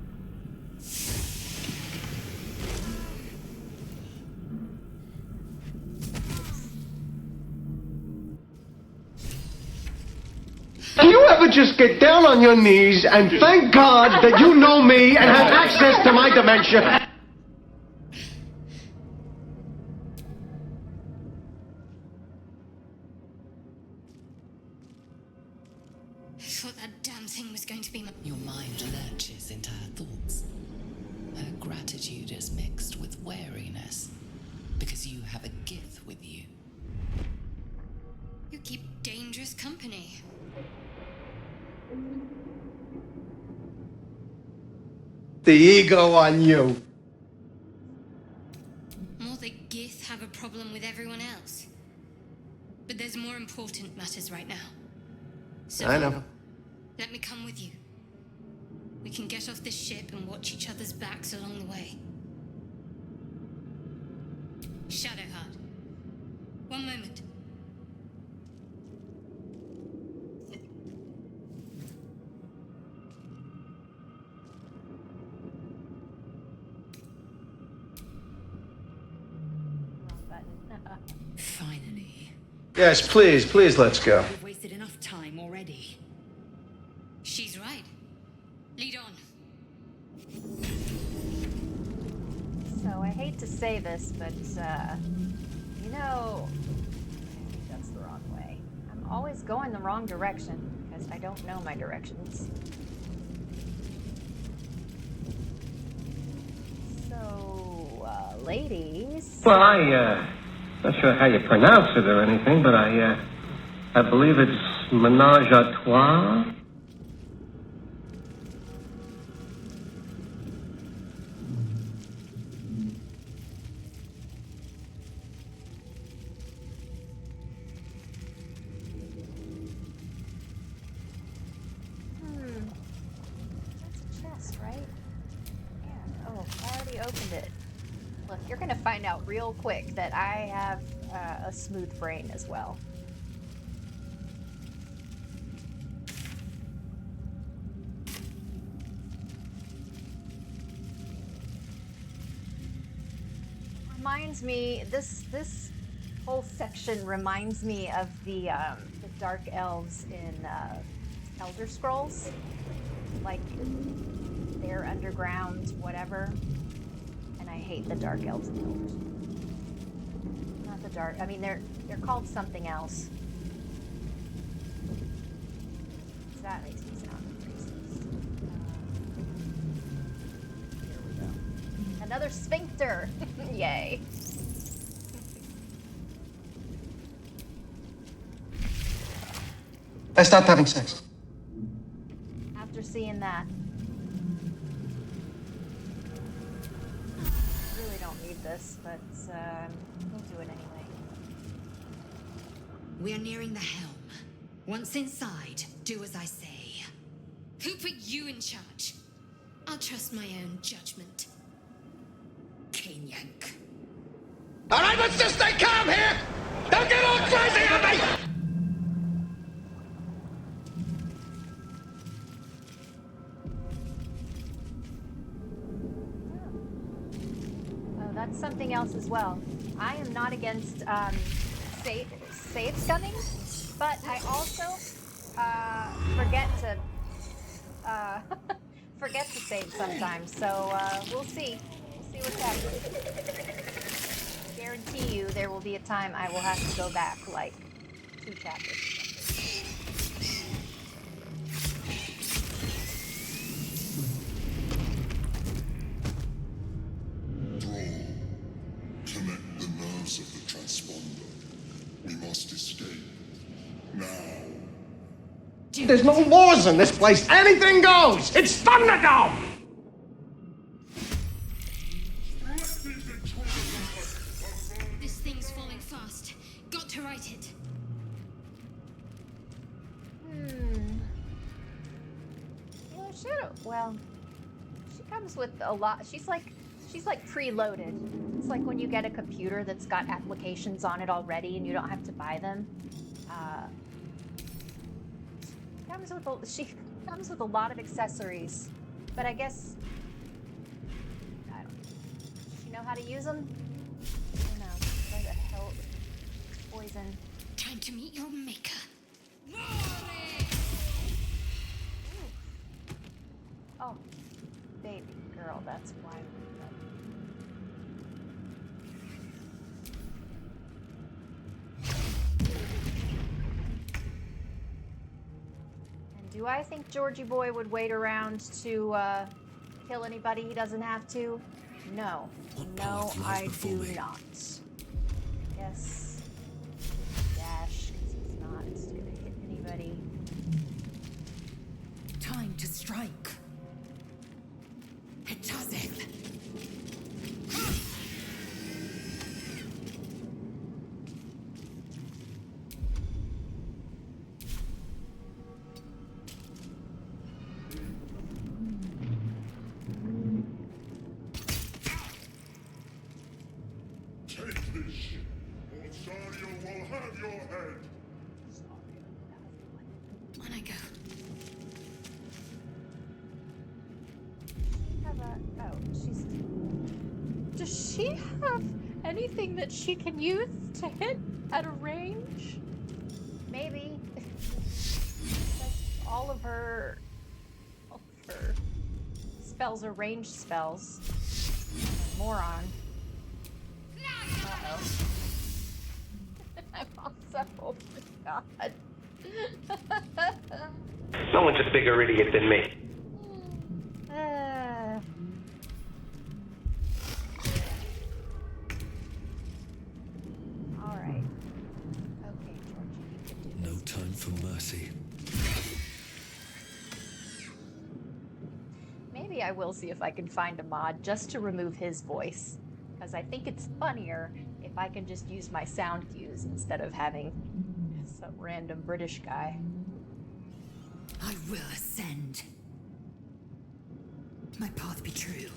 Can you ever just get down on your knees and thank God that you know me and have access to my dementia? I thought that damn thing was going to be my... Your mind lurches into her thoughts. Her gratitude is mixed with wariness because you have a Gith with you. You keep dangerous company. The ego on you. More that Gith have a problem with everyone else. But there's more important matters right now. So I know. let me come with you. We can get off this ship and watch each other's backs along the way. Shadowheart. One moment. Finally. Yes, please, let's go. We've wasted enough time already. She's right. Lead on. So I hate to say this, but you know, I think that's the wrong way. I'm always going the wrong direction because I don't know my directions. So, ladies. Well, Not sure how you pronounce it or anything, but I believe it's menage a trois. That's a chest, right? And, oh, I already opened it. Look, you're gonna find out real quick that I have a smooth brain as well. Reminds me, this whole section reminds me of the dark elves in Elder Scrolls, like they're underground, whatever. And I hate the dark elves and Elder Scrolls. Not the dark. I mean, they're called something else. So that makes me sound racist. Here we go. Another sphincter. Yay. I stopped having sex. After seeing that. Really don't need this, but we'll do it anyway. We are nearing the helm. Once inside, do as I say. Who put you in charge? I'll trust my own judgment. Cane yank. All right, let's just stay calm here. Don't get all crazy on me. Oh, that's something else as well. I am not against save scumming, but I also forget to save sometimes. So we'll see. We'll see what's happening. Guarantee you there will be a time I will have to go back like 2 chapters or something. Connect the nerves of the transponder. We must escape. Now. There's no laws in this place. Anything goes. It's Thunderdome. This thing's falling fast. Got to right it. Well, well, she comes with a lot. She's like preloaded. It's like when you get a computer that's got applications on it already and you don't have to buy them. She comes with a lot of accessories, but I guess I don't know. Does she know how to use them? I don't know. Where the hell? Poison. Time to meet your maker. Oh, baby girl, that's why. And do I think Georgie boy would wait around to kill anybody he doesn't have to? No. No, I do not. Yes. Dash, because he's not gonna hit anybody. Time to strike. Hetazeth. Take this ship, or Sario will have your head. On I go. Does she have anything that she can use to hit at a range? Maybe. All of her spells are ranged spells. Moron. Uh-oh. I'm also, oh my god. No one's a bigger idiot than me. for mercy. Maybe I will see if I can find a mod just to remove his voice, because I think it's funnier if I can just use my sound cues instead of having some random British guy. I will ascend. My path be true.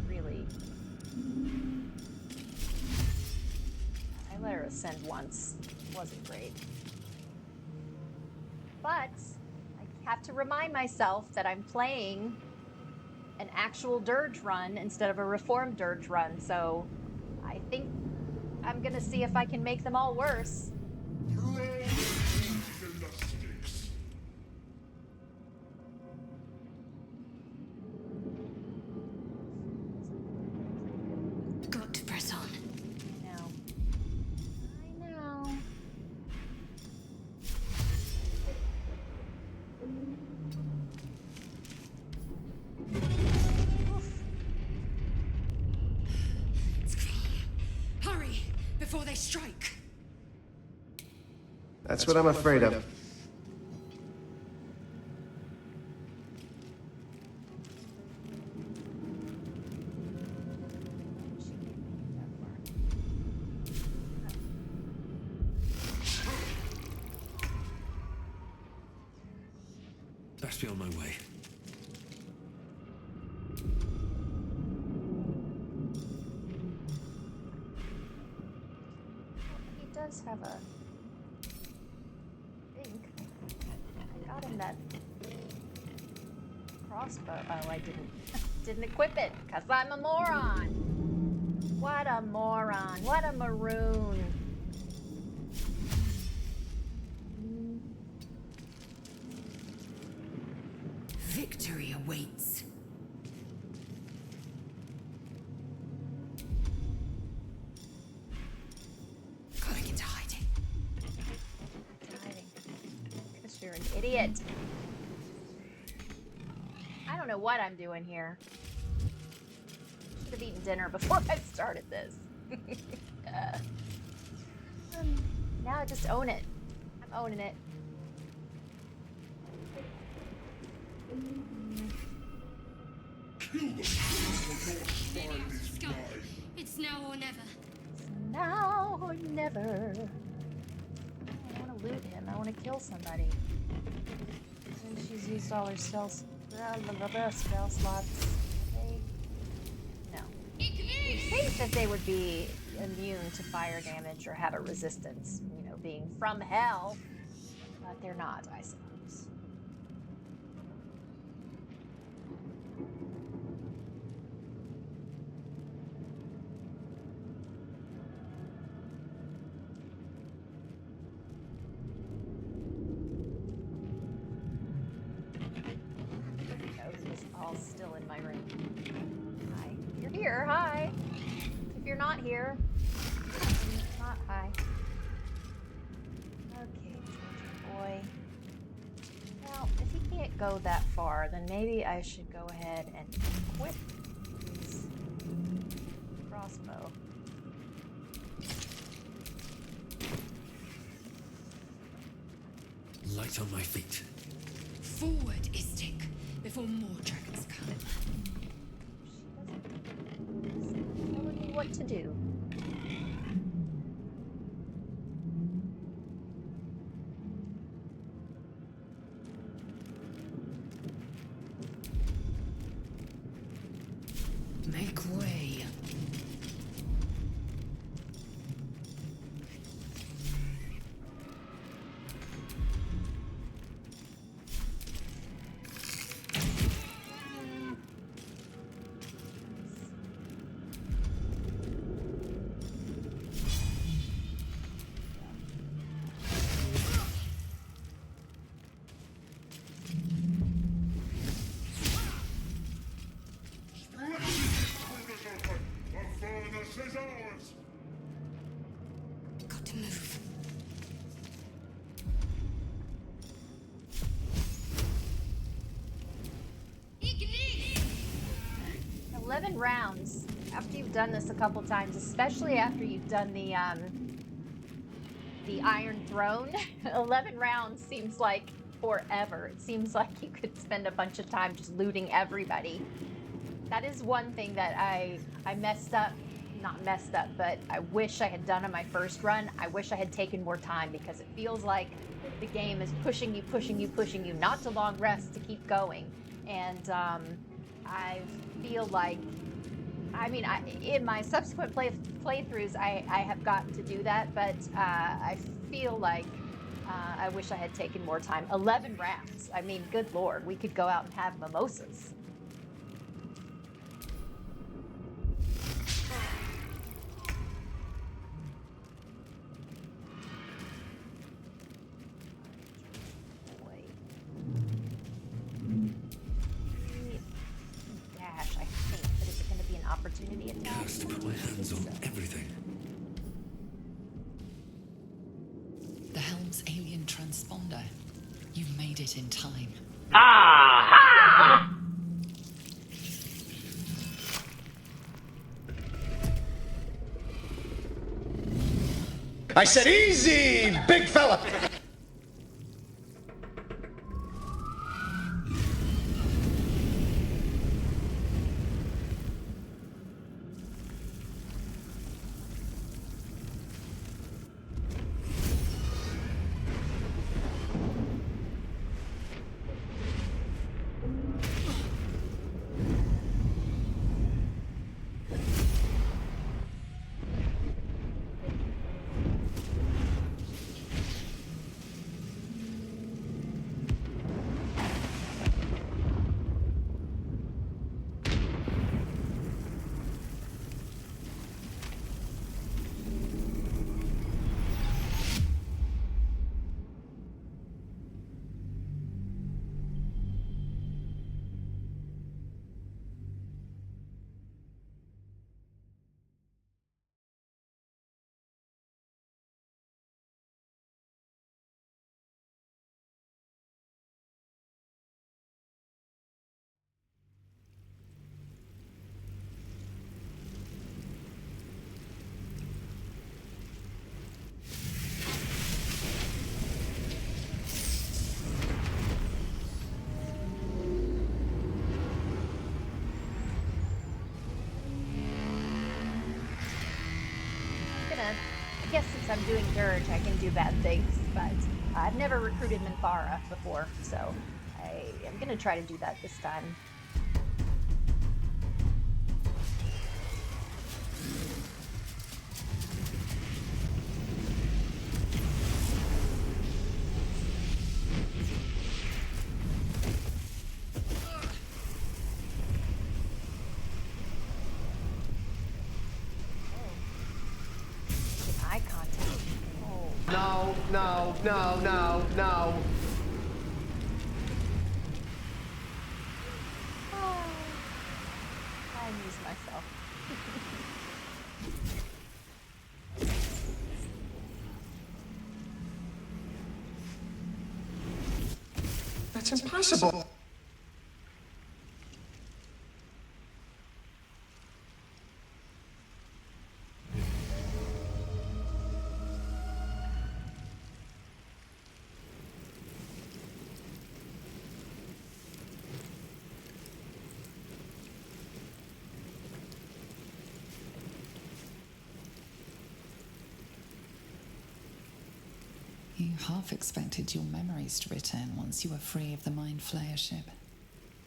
Really. I let her ascend once. Wasn't great. But I have to remind myself that I'm playing an actual Durge run instead of a reformed Durge run, so I think I'm gonna see if I can make them all worse. Got to press on. I know. Hurry, before they strike. That's what I'm afraid of. Best be on my way. He does have a... I think I got him that crossbow. Oh, I didn't equip it because I'm a moron. What a moron. What a maroon. Victory awaits. Gotta get to hiding. Because you're an idiot. I don't know what I'm doing here. Should have eaten dinner before I started this. Now just own it. I'm owning it. Sky. It's now or never. Now or never. I want to loot him. I want to kill somebody. And she's used all her spell slots. Okay. No. You'd think that they would be immune to fire damage or have a resistance, you know, being from hell. But they're not, I suppose. All still in my room. Hi. You're here. Hi. If you're not here, not hi. Okay, boy. Well, if he can't go that far, then maybe I should go ahead and equip his crossbow. Light on my feet. Forward, Istik, before more dragons come. Telling me what to do. Make way. Got to move. 11 rounds. After you've done this a couple times, especially after you've done the the Iron Throne, 11 rounds seems like forever. It seems like you could spend a bunch of time just looting everybody. That is one thing that I messed up. Not messed up, but I wish I had done on my first run. I wish I had taken more time, because it feels like the game is pushing you not to long rest, to keep going. And I feel like, I mean, in my subsequent playthroughs, I have gotten to do that, but I feel like I wish I had taken more time. 11 rounds. I mean, good lord, we could go out and have mimosas. Dash, I think, but is it going to be an opportunity attack? Has to put my hands on everything. The helm's alien transponder. You made it in time. Ah! I said easy, big fella. I guess since I'm doing Durge, I can do bad things, but I've never recruited Minthara before, so I am going to try to do that this time. Eye contact. Oh. No, no, no, no, no. Oh. I amuse myself. That's impossible. You half expected your memories to return once you were free of the Mind Flayer ship.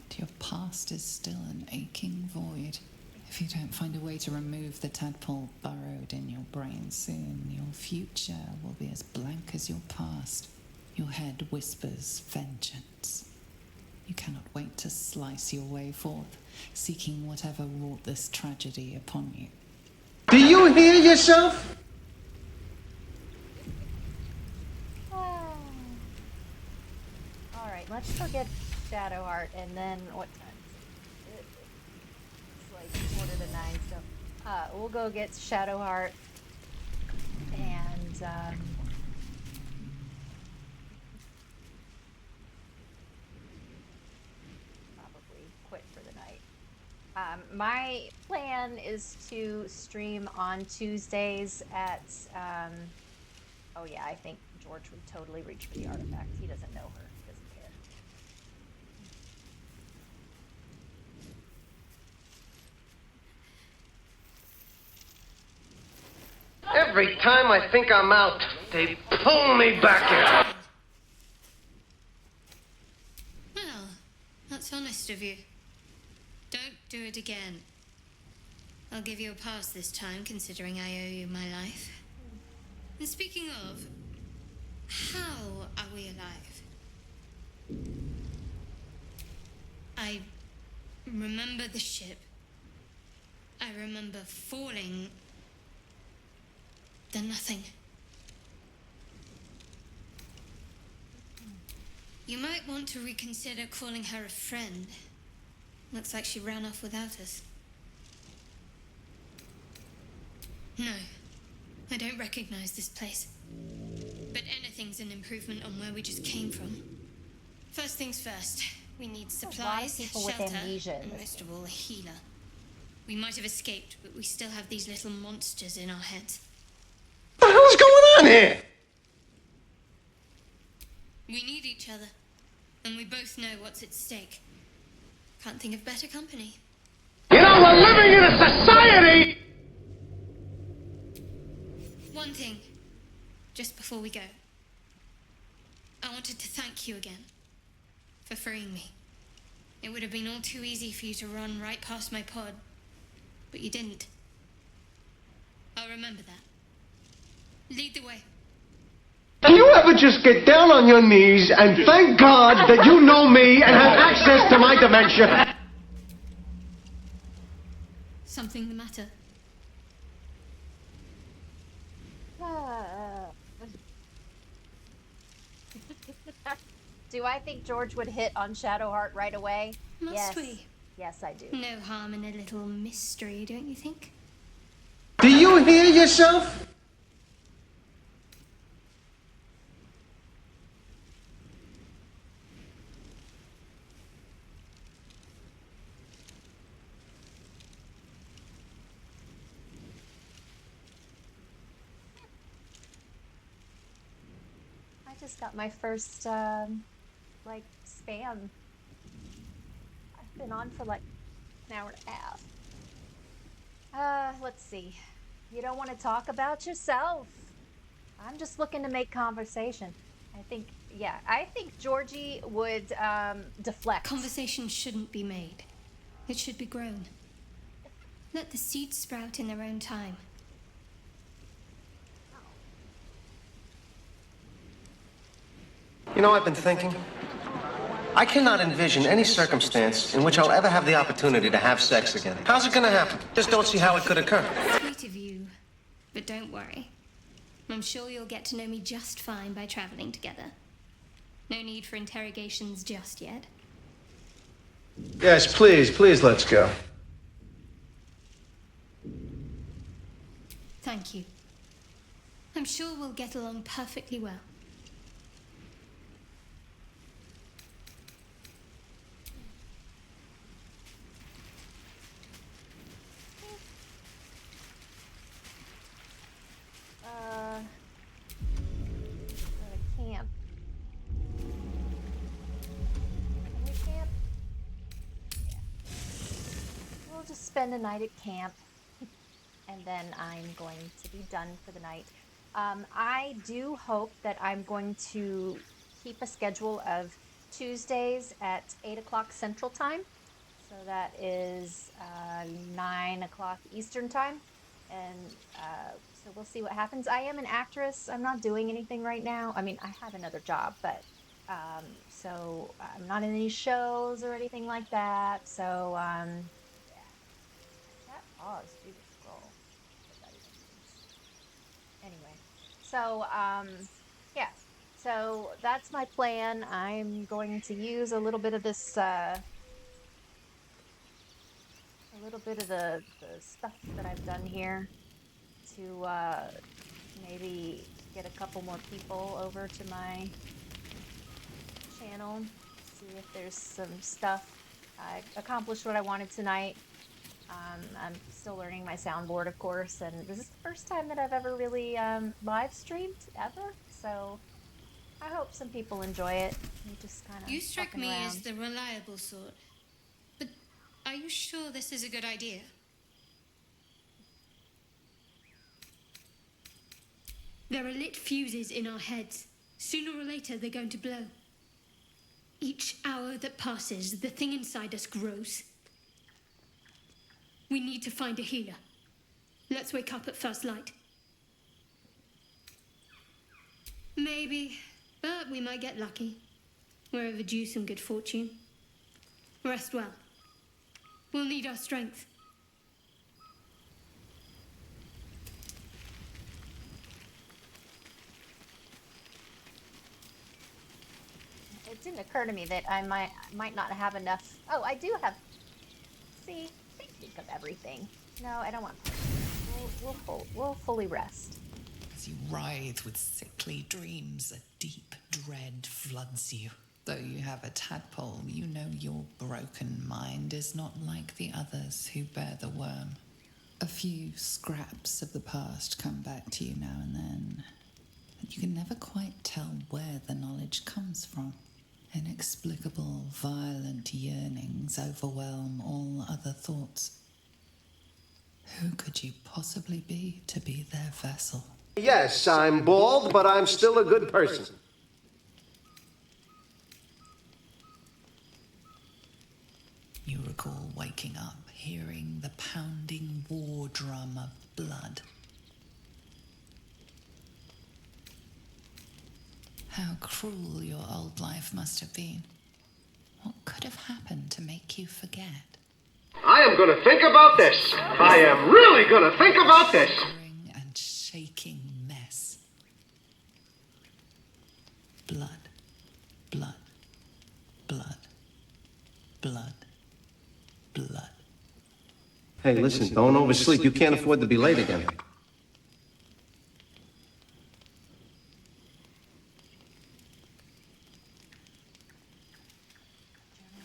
But your past is still an aching void. If you don't find a way to remove the tadpole burrowed in your brain soon, your future will be as blank as your past. Your head whispers vengeance. You cannot wait to slice your way forth, seeking whatever wrought this tragedy upon you. Do you hear yourself? Alright, let's go get Shadowheart, and then what time is it? It's like 8:45, so we'll go get Shadowheart, and probably quit for the night. My plan is to stream on Tuesdays at Oh yeah, I think George would totally reach for the artifact. He doesn't know her. He doesn't care. Every time I think I'm out, they pull me back in. Well, that's honest of you. Don't do it again. I'll give you a pass this time, considering I owe you my life. And speaking of, how are we alive? I remember the ship. I remember falling. Then nothing. You might want to reconsider calling her a friend. Looks like she ran off without us. No, I don't recognize this place. But anything's an improvement on where we just came from. First things first, we need supplies, people with shelter, amnesia in and this most of all, a healer. We might have escaped, but we still have these little monsters in our heads. What the hell is going on here? We need each other, and we both know what's at stake. Can't think of better company. You know, we're living in a society! One thing, just before we go. I wanted to thank you again for freeing me. It would have been all too easy for you to run right past my pod, but you didn't. I'll remember that. Lead the way. Can you ever just get down on your knees and thank God that you know me and have access to my dementia? Something the matter? Do I think George would hit on Shadowheart right away? Must yes. we? Yes, I do. No harm in a little mystery, don't you think? Do you hear yourself? I just got my first, like, spam. I've been on for like an hour and a half. Let's see. You don't want to talk about yourself. I'm just looking to make conversation. I think Georgie would, deflect. Conversation shouldn't be made. It should be grown. Let the seeds sprout in their own time. You know, I've been thinking. I cannot envision any circumstance in which I'll ever have the opportunity to have sex again. How's it gonna happen? Just don't see how it could occur. Sweet of you, but don't worry. I'm sure you'll get to know me just fine by traveling together. No need for interrogations just yet. Yes, please, let's go. Thank you. I'm sure we'll get along perfectly well. Camp. Can we camp? Yeah. We'll just spend a night at camp, and then I'm going to be done for the night. I do hope that I'm going to keep a schedule of Tuesdays at 8 o'clock Central Time. So that is 9 o'clock Eastern Time. And so we'll see what happens. I am an actress. I'm not doing anything right now. I mean, I have another job, but so I'm not in any shows or anything like that. So, yeah. That pause, do the scroll. What that even means. Anyway, so, yeah. So that's my plan. I'm going to use a little bit of this, a little bit of the stuff that I've done here to maybe get a couple more people over to my channel, see if there's some stuff. I accomplished what I wanted tonight. I'm still learning my soundboard, of course, and this is the first time that I've ever really live streamed ever. So I hope some people enjoy it. I'm just kind of You strike me around. as the reliable sort. But are you sure this is a good idea? There are lit fuses in our heads. Sooner or later, they're going to blow. Each hour that passes, the thing inside us grows. We need to find a healer. Let's wake up at first light. Maybe, but we might get lucky. We're overdue some good fortune. Rest well. We'll need our strength. It didn't occur to me that I might not have enough. Oh, I do have. See, I think of everything. No, I don't want. We'll fully rest. As you writhe with sickly dreams, a deep dread floods you. Though you have a tadpole, you know your broken mind is not like the others who bear the worm. A few scraps of the past come back to you now and then, but you can never quite tell where the knowledge comes from. Inexplicable, violent yearnings overwhelm all other thoughts. Who could you possibly be to be their vessel? Yes, I'm bald, but I'm still a good person. You recall waking up, hearing the pounding war drum of blood. How cruel your old life must have been. What could have happened to make you forget? I am going to think about this. I am really going to think about this. Shivering and shaking mess. Blood, blood, blood, blood, blood. Hey, listen, don't oversleep. You can't afford to be late again.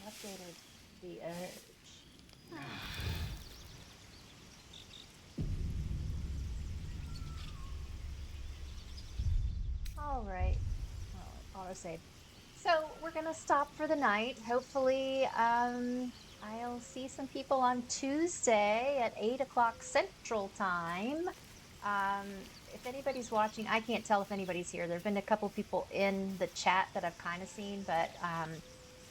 Updated the urge. All right. Well, autosave. So we're gonna stop for the night. Hopefully, I'll see some people on Tuesday at 8 o'clock Central Time. If anybody's watching, I can't tell if anybody's here. There've been a couple people in the chat that I've kind of seen, but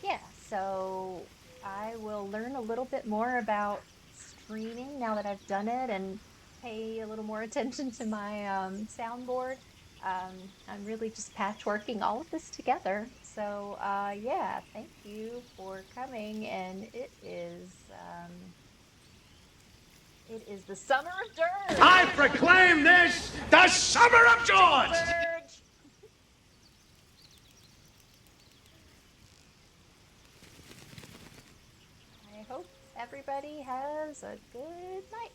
yeah. So I will learn a little bit more about streaming now that I've done it and pay a little more attention to my soundboard. I'm really just patchworking all of this together. So yeah, thank you for coming. And it is the summer of Durge. I proclaim this the summer of George. Durge. I hope everybody has a good night.